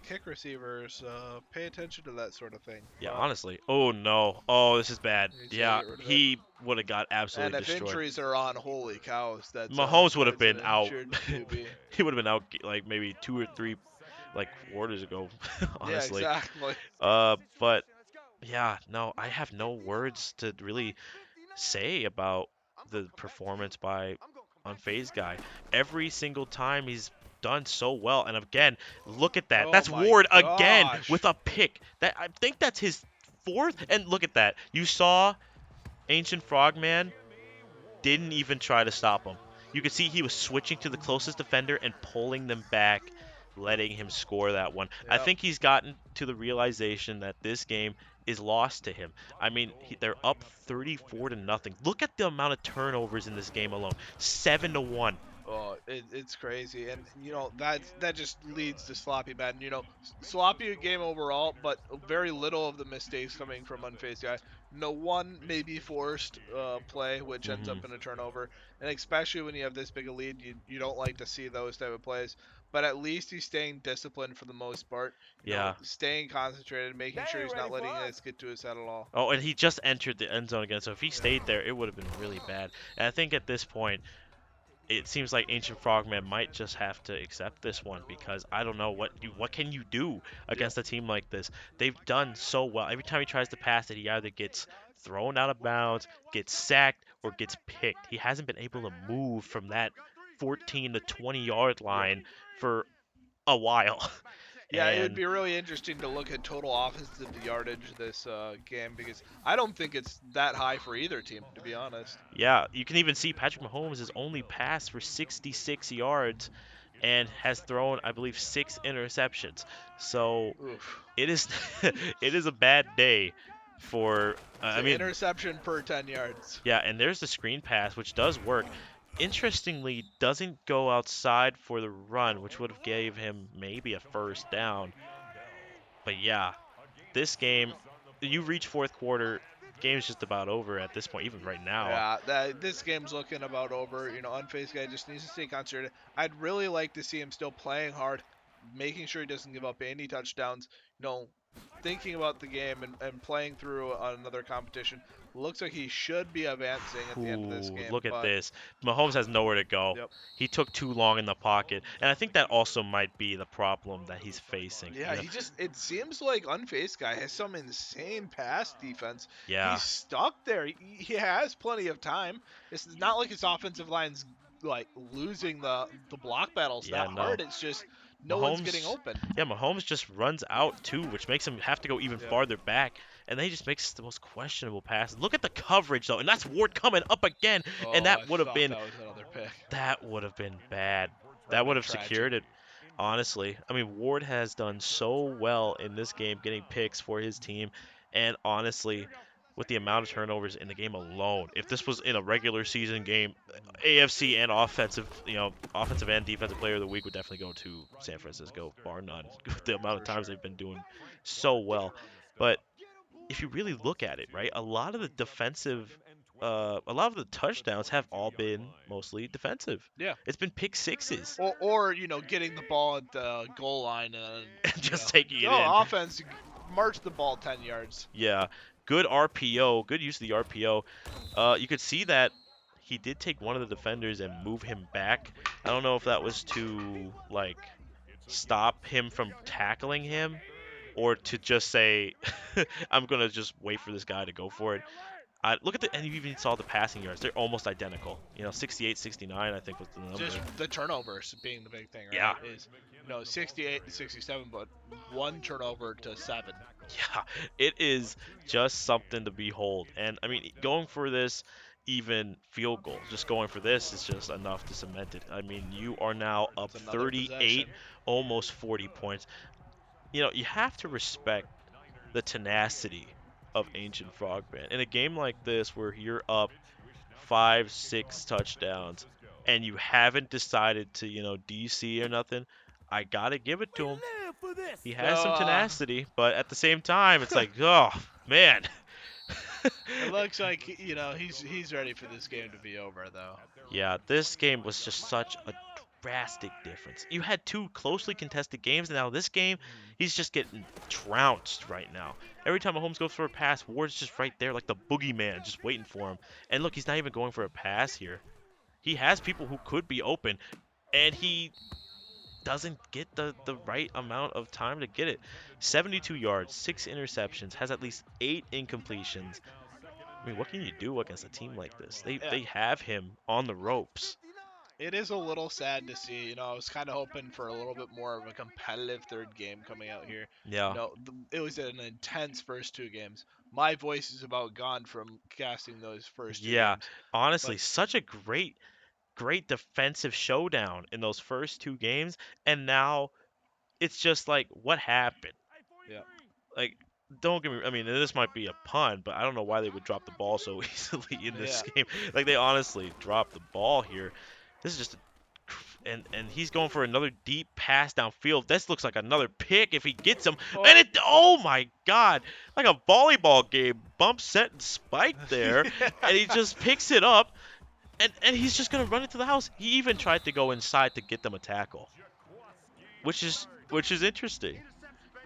kick receivers pay attention to that sort of thing. yeah, But honestly. Oh no. Oh, this is bad. he's gonna Yeah, get rid of it. he would have got And absolutely if destroyed. injuries are on, holy cows, Mahomes would have that's an been out. injured QB. He would have been out like maybe 2 or 3 like quarters ago, Yeah, honestly. exactly. But Yeah, no, I have no words to really say about the performance by Unfazed Guy. Every single time he's done so well. And again, look at that. Oh That's my Ward again with gosh. a pick. That I think that's his fourth. And look at that. You saw Ancient Frogman didn't even try to stop him. You could see he was switching to the closest defender and pulling them back, letting him score that one. I Yep. think he's gotten to the realization that this game is lost to him. I mean, they're up 34 to nothing. Look at the amount of turnovers in this game alone. 7 to 1. Oh, it's crazy, and that just leads to sloppy Madden. Sloppy game overall, but very little of the mistakes coming from unfazed guy. No one maybe forced play, which ends Mhm. up in a turnover, and especially when you have this big a lead, you don't like to see those type of plays. But at least he's staying disciplined for the most part. Yeah. Staying concentrated, making sure he's not letting this get to his head at all. Oh, and he just entered the end zone again. So if he stayed there, it would have been really bad. And I think at this point, it seems like Ancient Frogman might just have to accept this one because I don't know what can you do Yep. against a team like this. They've done so well. Every time he tries to pass it, he either gets thrown out of bounds, gets sacked, or gets picked. He hasn't been able to move from that 14 to 20-yard Yep. line for a while. Yeah, it would And be really interesting to look at total offensive yardage this game because I don't think it's that high for either team, to be honest. yeah, you can even see Patrick Mahomes has only passed for 66 yards and has thrown, I believe, 6 interceptions. So Oof. it is it is a bad day for It's I an mean, interception per 10 yards. yeah, and there's the screen pass which does work. Interestingly, doesn't go outside for the run, which would have gave him maybe a first down. But yeah, this game, you reach fourth quarter, game's just about over at this point, even right now. Yeah, this game's looking about over. Unfazed guy just needs to stay concentrated. I'd really like to see him still playing hard, making sure he doesn't give up any touchdowns. Thinking about the game and playing through another competition. Looks like he should be advancing at the end of this Ooh, game, look at but this. Mahomes has nowhere to go. yep. He took too long in the pocket, and I think that also might be the problem that he's facing. Yeah, it seems like Unfaced guy has some insane pass defense. Yeah, He's stuck there. He has plenty of time. It's not like his offensive line's like losing the block battles yeah, that no. hard. It's just no one's getting Mahomes, open. yeah, Mahomes just runs out too, which makes him have to go even Yep. farther back, and then he just makes the most questionable passes. Look at the coverage though, and that's Ward coming up again, and Oh, I that would have thought been that was another pick. bad. That'd That have would been have tragic. secured it. Honestly, I mean Ward has done so well in this game, getting picks for his team, and honestly, with the amount of turnovers in the game alone, if this was in a regular season game, AFC and offensive and defensive player of the week would definitely go to San Francisco, bar none, with the amount of For times sure. they've been doing so well. But if you really look at it, right, a lot of the touchdowns have all been mostly defensive. Yeah. It's been pick sixes Or getting the ball at the goal line and and you know, just taking it in. go offense, march the ball 10 yards. Yeah, good RPO, good use of the RPO. You could see that he did take one of the defenders and move him back. I don't know if that was to like stop him from tackling him or to just say, I'm gonna just wait for this guy to go for it. Look at and you even saw the passing yards. They're almost identical. 68, 69, I think was the number. Just the turnovers being the big thing, Yeah, right? Is 68 to 67, but one turnover to seven. yeah, it is just something to behold. And I mean, going for this even field goal, just going for this is just enough to cement it. I mean, you are now up It's another 38, possession. almost 40 points. You have to respect the tenacity of Ancient Frogman. In a game like this where you're up 5, 6 touchdowns and you haven't decided to, DC or nothing, I gotta give it to him. He So has some tenacity, but at the same time, it's like, oh man. it looks like he's ready for this game to be over, though. Yeah, this game was just such a drastic difference. You had two closely contested games, and now this game, he's just getting trounced right now. Every time Mahomes goes for a pass, Ward's just right there like the boogeyman, just waiting for him. And look, he's not even going for a pass here. He has people who could be open, and he doesn't get the right amount of time to get it. 72 yards, 6 interceptions, has at least 8 incompletions. I mean, what can you do against a team like this? They Yeah, they have him on the ropes. it is a little sad to see. I was kind of hoping for a little bit more of a competitive third game coming out here. Yeah. It was an intense first two games. My voice is about gone from casting those first two Yeah. games. Honestly, But such a great defensive showdown in those first 2 games, and now it's just like what happened? yeah, Like, don't get me. I mean, this might be a pun, but I don't know why they would drop the ball so easily in this yeah, game. Like, they honestly dropped the ball here. This is just and he's going for another deep pass downfield. This looks like another pick if he gets him. oh, And it, oh my God, like a volleyball game, bump, set, and spike there, and he just picks it up, and he's just gonna run into the house. He even tried to go inside to get them a tackle, which is interesting.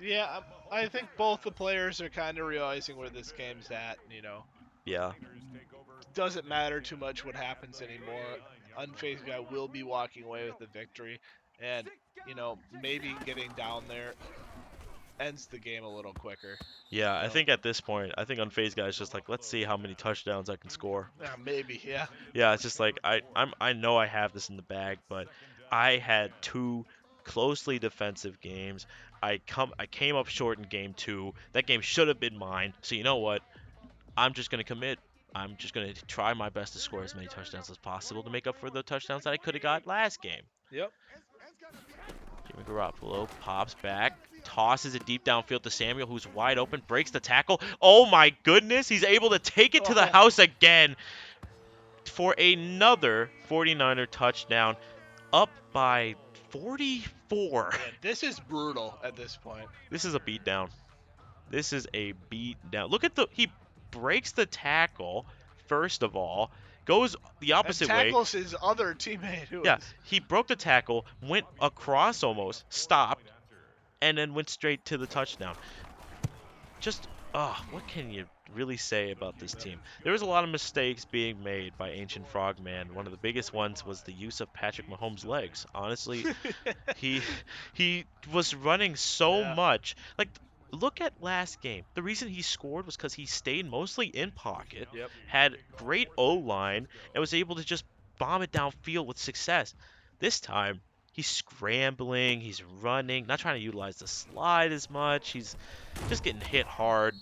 yeah. I think both the players are kind of realizing where this game's at. Yeah. Doesn't matter too much what happens anymore. Unfazed guy will be walking away with the victory, and maybe getting down there ends the game a little quicker. Yeah, You I know, think at this point, I think Unfazed guy is just like, let's see how many touchdowns I can score. yeah, maybe, yeah, Yeah, it's just like I know I have this in the bag, but I had 2 closely defensive games. I came up short in game 2. That game should have been mine. So you know what? I'm just gonna commit. I'm just gonna try my best to score as many touchdowns as possible to make up for the touchdowns that I could have got last game. yep. Jimmy Garoppolo pops back, tosses it deep downfield to Samuel, who's wide open, breaks the tackle. Oh my goodness, he's able to take it to the Oh, house again for another 49er touchdown, up by 44. yeah, this is brutal at this point. This is a beatdown. This is a beatdown. Look at he breaks the tackle first of all, goes the And opposite way. tackles his other teammate who Yeah, is. he broke the tackle, went across almost, stopped, and then went straight to the touchdown. Just, what can you really say about this team? There was a lot of mistakes being made by Ancient Frogman. One of the biggest ones was the use of Patrick Mahomes' legs. Honestly, he he was running so Yeah. much. Like, look at last game. The reason he scored was because he stayed mostly in pocket, Yep. had great O line, and was able to just bomb it downfield with success. This time, he's scrambling, he's running, not trying to utilize the slide as much. He's just getting hit hard,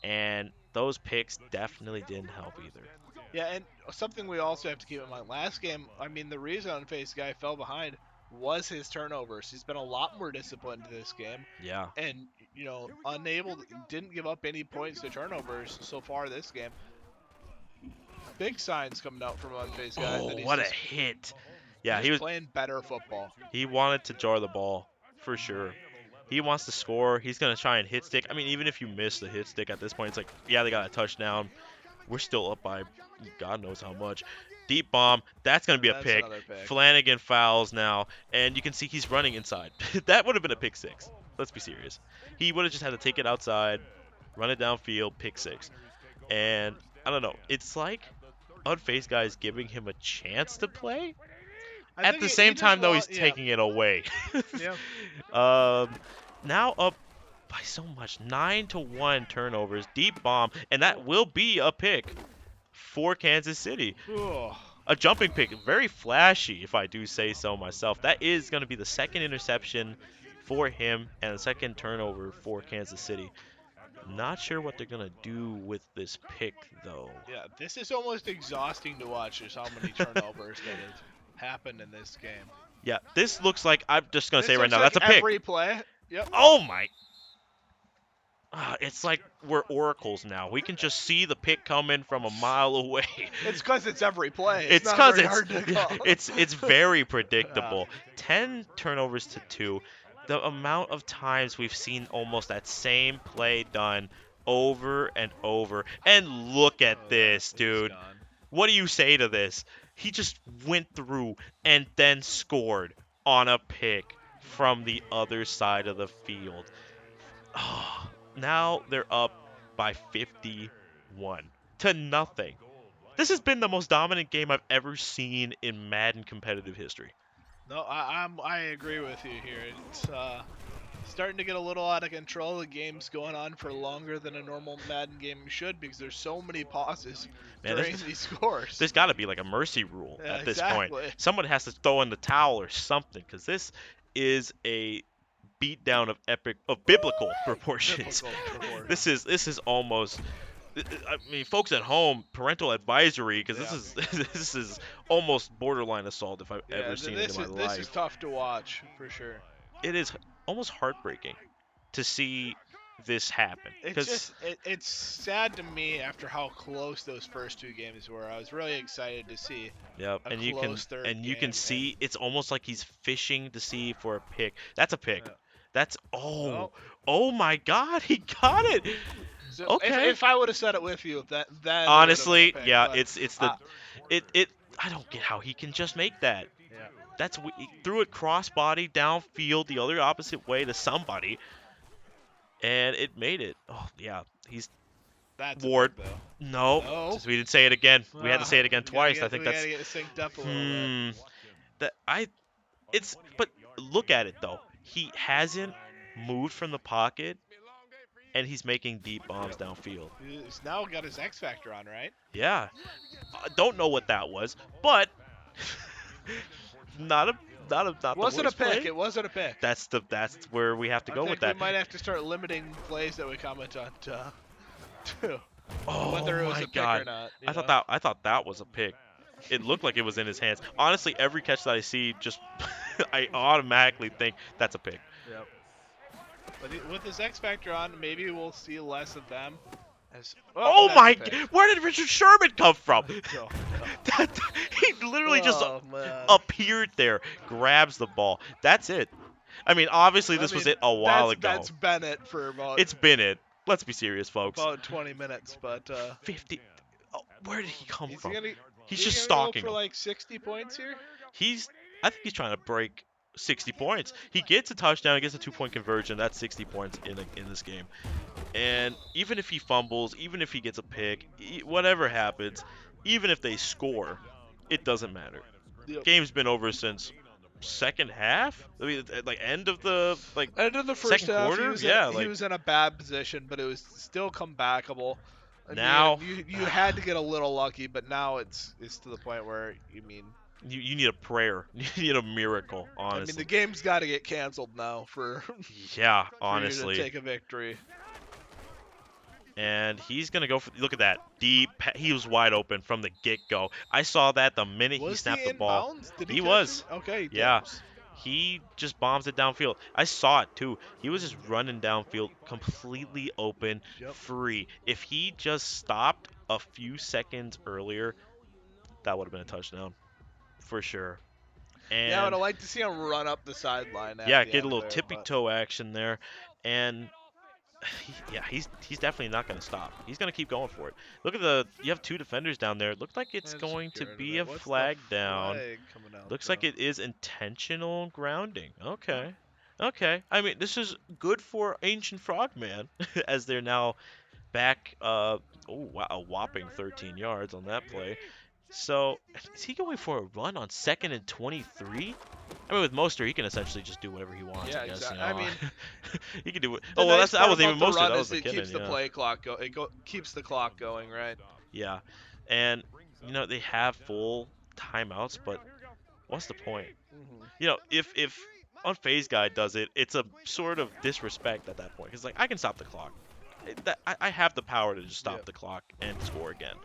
and those picks definitely didn't help either. Yeah, and something we also have to keep in mind. Last game, I mean, the reason Unfaced guy fell behind was his turnovers. He's been a lot more disciplined this game, Yeah. and didn't give up any points to turnovers so far this game. Big signs coming out from Unfaced guy Oh, that what a hit! Yeah, he's just playing better football. he wanted to jar the ball for sure. He wants to score. He's gonna try and hit stick. I mean, even if you miss the hit stick at this point, it's like, yeah, they got a touchdown. We're still up by God knows how much. Deep bomb. That's gonna be a That's pick. another pick. Flanagan fouls now, and you can see he's running inside. That would have been a pick six. Let's be serious. He would have just had to take it outside, run it downfield, pick six. And I don't know. It's like unfazed guys giving him a chance to play. I At think the he same just time, though, he's want, yeah, taking it away. yeah. um, now up by so much, 9-1 turnovers, deep bomb, and that will be a pick for Kansas City. Ooh. A jumping pick, very flashy, if I do say so myself. That is going to be the second interception for him and the second turnover for Kansas City. Not sure what they're going to do with this pick, though. Yeah, this is almost exhausting to watch just how many turnovers that have happened in this game. Yeah, this looks like, I'm just going to This say right looks now, like that's a pick. every play. Yep. Oh my. It's like we're oracles now. We can just see the pick coming from a mile away. It's because it's every play. It's not because very it's hard to call. it's very predictable. 10 turnovers to 2. The amount of times we've seen almost that same play done over and over. And look at Oh, yeah, this, he's dude. gone. What do you say to this? He just went through and then scored on a pick from the other side of the field. Oh, now they're up by 51 to nothing. This has been the most dominant game I've ever seen in Madden competitive history. No, I agree with you here. It's starting to get a little out of control. The game's going on for longer than a normal Madden game should because there's so many pauses Man, during these scores. there's got to be like a mercy rule Yeah, at this point. exactly. Someone has to throw in the towel or something because this is a beatdown of biblical proportions. Biblical this proportions. is this is almost. I mean, folks at home, parental advisory, because this Yeah. is this is almost borderline assault if I've Yeah, ever seen it in this my is life. tough to watch for sure. It is almost heartbreaking to see this happen. It's Because just it's sad to me after how close those first two games were. I was really excited to see yeah, a and you can close third and you can game, and see it's almost like he's fishing to see for a pick. That's a pick. uh, That's well, oh my God, he got it. so Okay. if I would have said it with you, that then it would have been a Honestly, pick. yeah, But it's the uh, it. I don't get how he can just make that. yeah, He threw it crossbody downfield the other opposite way to somebody, and it made it. Oh yeah, he's that's a pick Ward. though. No, No, since we didn't say it again, we had to say it again twice. I think we gotta that's get it synced up a little bit. hmm. That I it's but look at it though. He hasn't moved from the pocket, and he's making deep bombs Yep. downfield. He's now got his X Factor on, right? Yeah, I don't know what that was, but not a not the Wasn't a worst pick. play. It wasn't a pick. That's where we have to I go with think we that. might have to start limiting plays that we comment on to Oh whether it was my a pick or God. not. I thought that was a pick. It looked like it was in his hands. Honestly, every catch that I see just I automatically think that's a pick. Yep. But with his X Factor on, maybe we'll see less of them. As Oh that's a my pick. where did Richard Sherman come from? No, that, he literally just oh man. appeared there, grabs the ball. That's it. I mean, obviously I this was mean, it a while ago. that's Bennett for It's been it. Let's be serious, folks. about 20 minutes, but 50. Oh, where did he come is he from? gonna He's is he just gonna go stalking for him. like 60 points here? He's I think he's trying to break 60 points. He gets a touchdown, he gets a 2-point conversion. That's 60 points in this game. And even if he fumbles, even if he gets a pick, whatever happens, even if they score, it doesn't matter. Yep. Game's been over since second half. I mean, like end of the End of the first second half, quarter. Yeah, he like was in a bad position, but it was still comebackable. I mean, now you had to get a little lucky, but now it's to the point where you need a prayer. You need a miracle, I mean the honestly. game's got to get canceled now for Yeah, for you to honestly. take a victory. And he's gonna go for look at that deep. He was wide open from the get-go. I saw that the minute he Was snapped he the in ball. bounds? Did he He catch him? was. Okay, Yeah. damn. He just bombs it downfield. I saw it too. He was just running downfield, completely open, Yep. free. If he just stopped a few seconds earlier, that would have been a touchdown for sure. Yeah, I would And have liked to see him run up the sideline at yeah, the get a end little there, tippy but toe action there. And yeah, he's definitely not going to stop. He's going to keep going for it. Look at you have two defenders down there. It looked like it's let's just going get to rid of be it. a What's the flag down. flag coming out Looks like though? it is intentional grounding. Okay. Okay. I mean, this is good for Ancient Frogman as they're now back oh wow, a whopping 13 yards on that play. So, is he going for a run on 2nd and 23? I mean, with Mostert, he can essentially just do whatever he wants, I Yeah, guess, you exactly. I know. mean, He can do it. the Oh, well, nice that part wasn't about even the Mostert. run That was is it McKinnon, keeps the yeah. play clock go. Keeps the clock going, right? Yeah. And they have full timeouts, but what's the point? If unfazed guy does it, it's a sort of disrespect at that point. Cause like I can stop the clock. I have the power to just stop Yep. the clock and score again.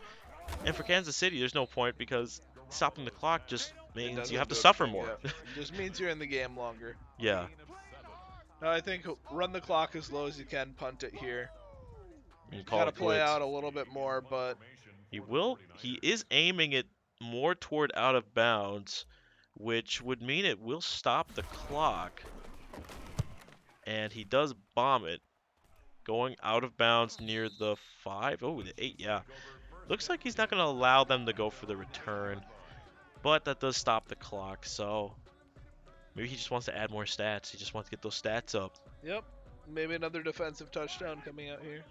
And for Kansas City, there's no point because stopping the clock just It means you have doesn't to do suffer anything. more. Yeah. It just means you're in the game longer. Yeah. No, I think run the clock as low as you can. Punt it here. And Got call to it play quits. out a little bit more, but He is aiming it more toward out of bounds, which would mean it will stop the clock. And he does bomb it, going out of bounds near the 5. Oh, the 8, yeah. Looks like he's not going to allow them to go for the return, but that does stop the clock, so maybe he just wants to add more stats. He just wants to get those stats up. yep. Maybe another defensive touchdown coming out here.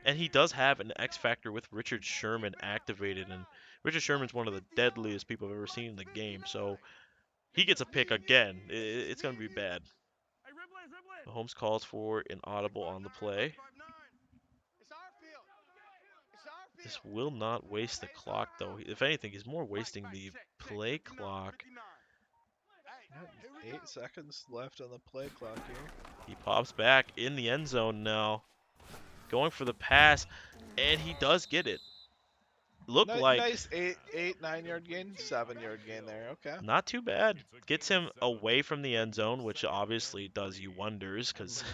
And he does have an X factor with Richard Sherman activated, and Richard Sherman's one of the deadliest people I've ever seen in the game, so He gets a pick again. It's going to be bad. Mahomes calls for an audible on the play. This will not waste the clock, though. If anything, he's more wasting the play clock. 8 seconds left on the play clock here. He pops back in the end zone now, going for the pass, and he does get it. Look like Nice 9 yard gain, 7 yard gain there. Okay. not too bad. Gets him away from the end zone, which obviously does you wonders because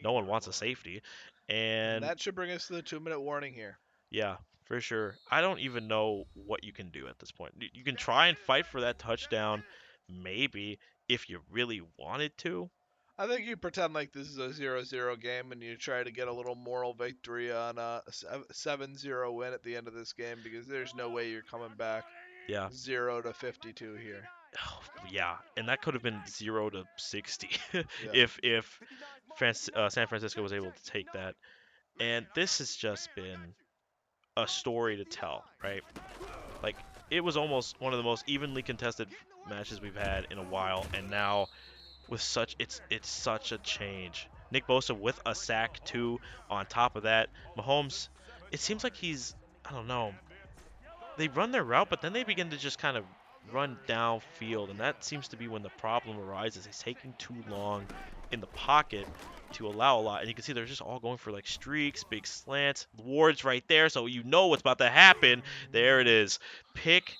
no one wants a safety. And And that should bring us to the 2 minute warning here. yeah, for sure. I don't even know what you can do at this point. You can try and fight for that touchdown, maybe, if you really wanted to. I think you pretend like this is a 0-0 game and you try to get a little moral victory on a 7-0 win at the end of this game because there's no way you're coming back Yeah. 0-52 here. Oh, yeah, and that could have been 0-60 Yeah. if San Francisco was able to take that. And this has just been a story to tell, right? Like it was almost one of the most evenly contested matches we've had in a while, and now with it's such a change. Nick Bosa with a sack too. On top of that, Mahomes, it seems like he's I don't know. They run their route, but then they begin to just kind of run downfield, and that seems to be when the problem arises. He's taking too long in the pocket to allow a lot, and you can see they're just all going for like streaks, big slants. Ward's right there, so you know what's about to happen. There it is, pick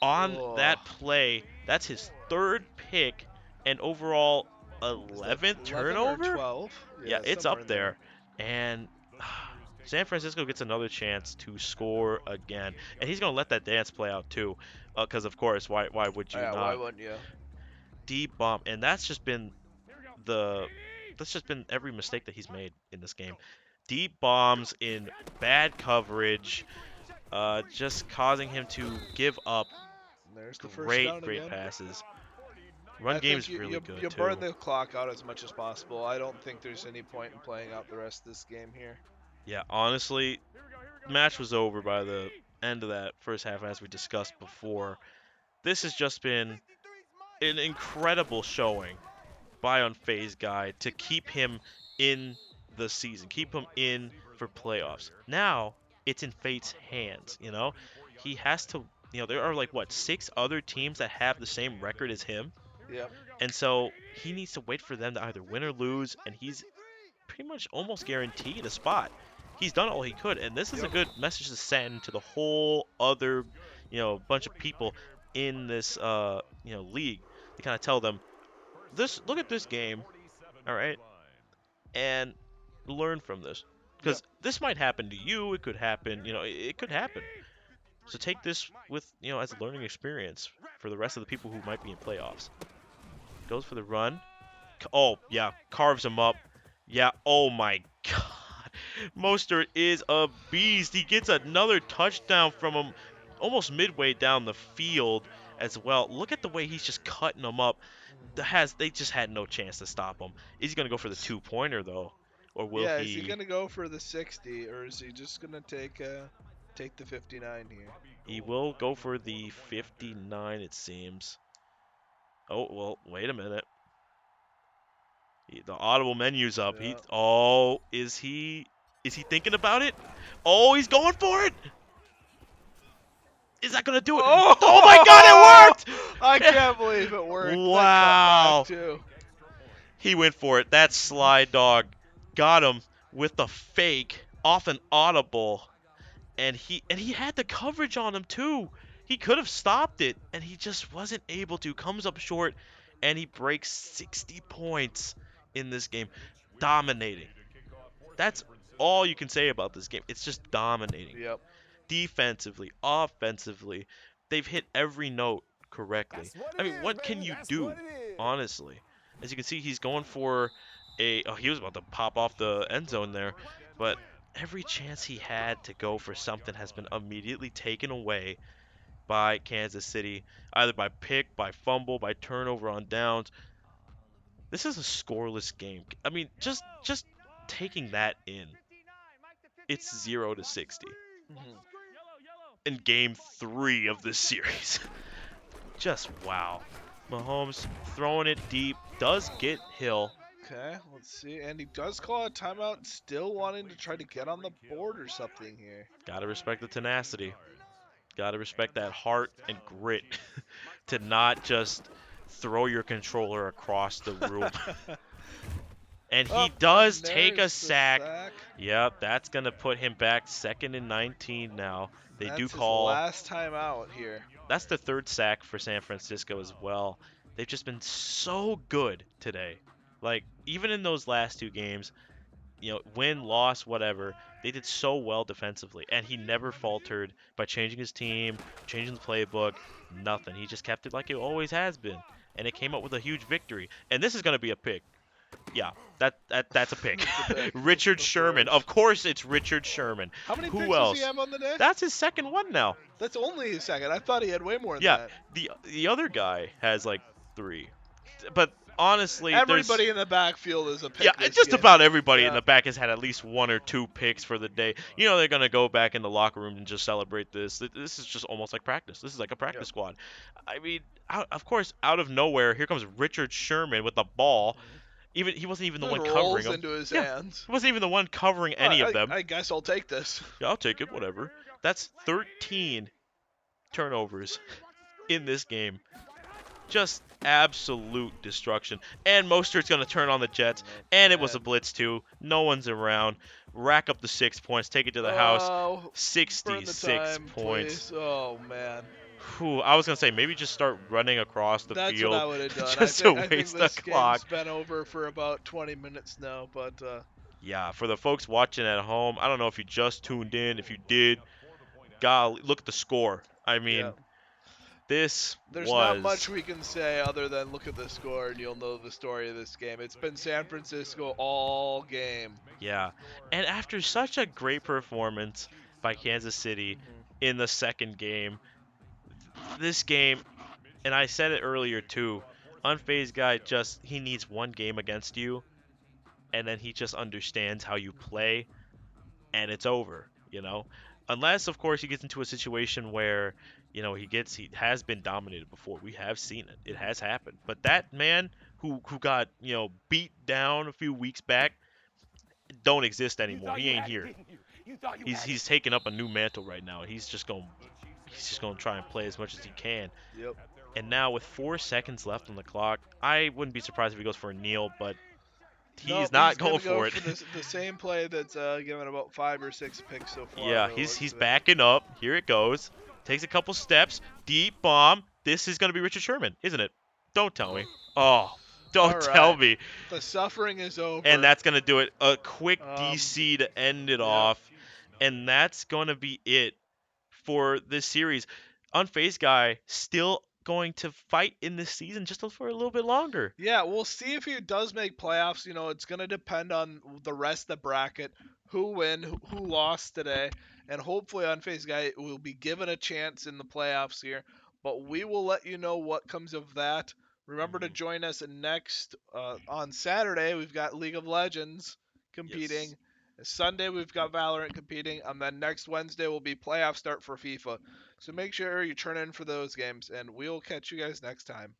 on Oh, that play. That's his third pick, and overall is that 11th 11 or turnover. 12? Yeah, Yeah, it's somewhere up in there. there, and San Francisco gets another chance to score again, and he's gonna let that dance play out too, because of course, why would you Yeah, why not? wouldn't you? Deep bomb, and the that's just been every mistake that he's made in this game. Deep bombs in bad coverage, just causing him to give up There's the first great, down great again. passes. Run I game think is you, really you good you burn too. the clock out as much as possible. I don't think there's any point in playing out the rest of this game here. Yeah, honestly, the match was over by the end of that first half, as we discussed before. This has just been an incredible showing by Unfazed Guy to keep him in the season, keep him in for playoffs. Now it's in Fate's hands, you know? He has to, there are like what, 6 other teams that have the same record as him. Yep. And so he needs to wait for them to either win or lose, and he's pretty much almost guaranteed a spot. He's done all he could, and this is a Yep. good message to send to the whole other, bunch of people in this, league. To kind of tell them, look at this game, all right, and learn from this, Yep. because this might happen to you. It could happen, it could happen. So take this with, as a learning experience for the rest of the people who might be in playoffs. Goes for the run. Oh yeah, carves him up. Yeah. Oh my God. Mostert is a beast. He gets another touchdown from him almost midway down the field as well. Look at the way he's just cutting them up. They just had no chance to stop him. Is he gonna go for the 2-pointer though, or will Yeah, is he he? gonna go for the 60 or is he just gonna take the 59 here? He will go for the 59, it seems. Oh well, wait a minute. The audible menu's up. Yeah. Is he? Is he thinking about it? Oh, he's going for it. Is that gonna do it? Oh my God, Oh! it I worked! can't believe it worked. That cut back Wow. too. He went for it. That sly dog got him with the fake off an audible, and he had the coverage on him too. He could have stopped it, and he just wasn't able to. Comes up short, and he breaks 60 points in this game, dominating. That's all you can say about this game. It's just dominating. Yep. Defensively, offensively, they've hit every note correctly. I mean, what can you do, honestly? As you can see, he's going for he was about to pop off the end zone there, but every chance he had to go for something has been immediately taken away by Kansas City, either by pick, by fumble, by turnover on downs. This is a scoreless game. I mean, just taking that in, it's 0-60 Mhm. in game 3 of this series. Just wow. Mahomes throwing it deep, does get Hill. Okay, let's see. And he does call a timeout, still wanting to try to get on the board or something here. Gotta respect the tenacity. Gotta respect that heart and grit to not just throw your controller across the room. And he Oh, does and take a there's the sack. sack. Yep, that's going to put him back 2nd and 19 now. They do That's his call. last time out here. That's the third sack for San Francisco as well. They've just been so good today. Like, even in those last two games, win, loss, whatever, they did so well defensively. And he never faltered by changing his team, changing the playbook, nothing. He just kept it like it always has been. And it came up with a huge victory. And this is going to be a pick. Yeah, that's a pick. That's a pick, Richard of Sherman. course. Of course it's Richard Sherman. How many Who picks does he else? have on the day? That's his second one now. That's only his second. I thought he had way more than Yeah, that. the other guy has like 3. But honestly, there's Everybody in the backfield is a yeah, pick this just game. about everybody in Yeah. the back has had at least 1 or 2 picks for the day. They're gonna go back in the locker room and just celebrate this. This is just almost like practice. This is like a Yep. practice squad. I mean, of course, out of nowhere, here comes Richard Sherman with the ball. Even he wasn't even the Just one covering rolls them. into his Yeah, hands. he wasn't even the one covering Well, any of them. I guess I'll take this. Yeah, I'll take it, whatever. That's 13 turnovers in this game. Just absolute destruction. And Mostert's going to turn on the Jets. And it was a And blitz, too. No one's around. Rack up the 6 points. Take it to the house. oh, burn the 66 time, points. please. Oh man, Whew, I was going to say, maybe just start running across the that's what field I would have done. just to I think waste the this clock. game's been over for about 20 minutes now, but Yeah, for the folks watching at home, I don't know if you just tuned in. If you did, golly, look at the score. I yeah. mean, this There's not much was, we can say other than look at the score and you'll know the story of this game. It's been San Francisco all game. yeah. And after such a great performance by Kansas City in the second game, this game, and I said it earlier too, unfazed guy he needs one game against you, and then he just understands how you play, and it's over. Unless, of course, he gets into a situation where, he has been dominated before. We have seen it. It has happened. But that man who got, beat down a few weeks back don't exist anymore. He ain't here. He's taking up a new mantle right now. He's just going to try and play as much as he can. Yep. And now with 4 seconds left on the clock, I wouldn't be surprised if he goes for a kneel, but he's Nope, he's not gonna going go for it. for the same play that's given about 5 or 6 picks so far. Yeah, By the he's looks of it. backing up. Here it goes. Takes a couple steps. Deep bomb. This is going to be Richard Sherman, isn't it? Don't tell me. Oh, All don't tell right, me. the suffering is And over. that's going to do it. A quick Um, DC to end it yep. off. And that's going to be it for this series. Unfazed guy still going to fight in this season just for a little bit longer. Yeah, we'll see if he does make playoffs. It's going to depend on the rest of the bracket, who win, who lost today, and hopefully Unfazed Guy will be given a chance in the playoffs here. But we will let you know what comes of that. Remember to Mhm. join us next on Saturday. We've got League of Legends Yes. competing. Sunday we've got Valorant competing, and then next Wednesday will be playoff start for FIFA. So make sure you turn in for those games, and we'll catch you guys next time.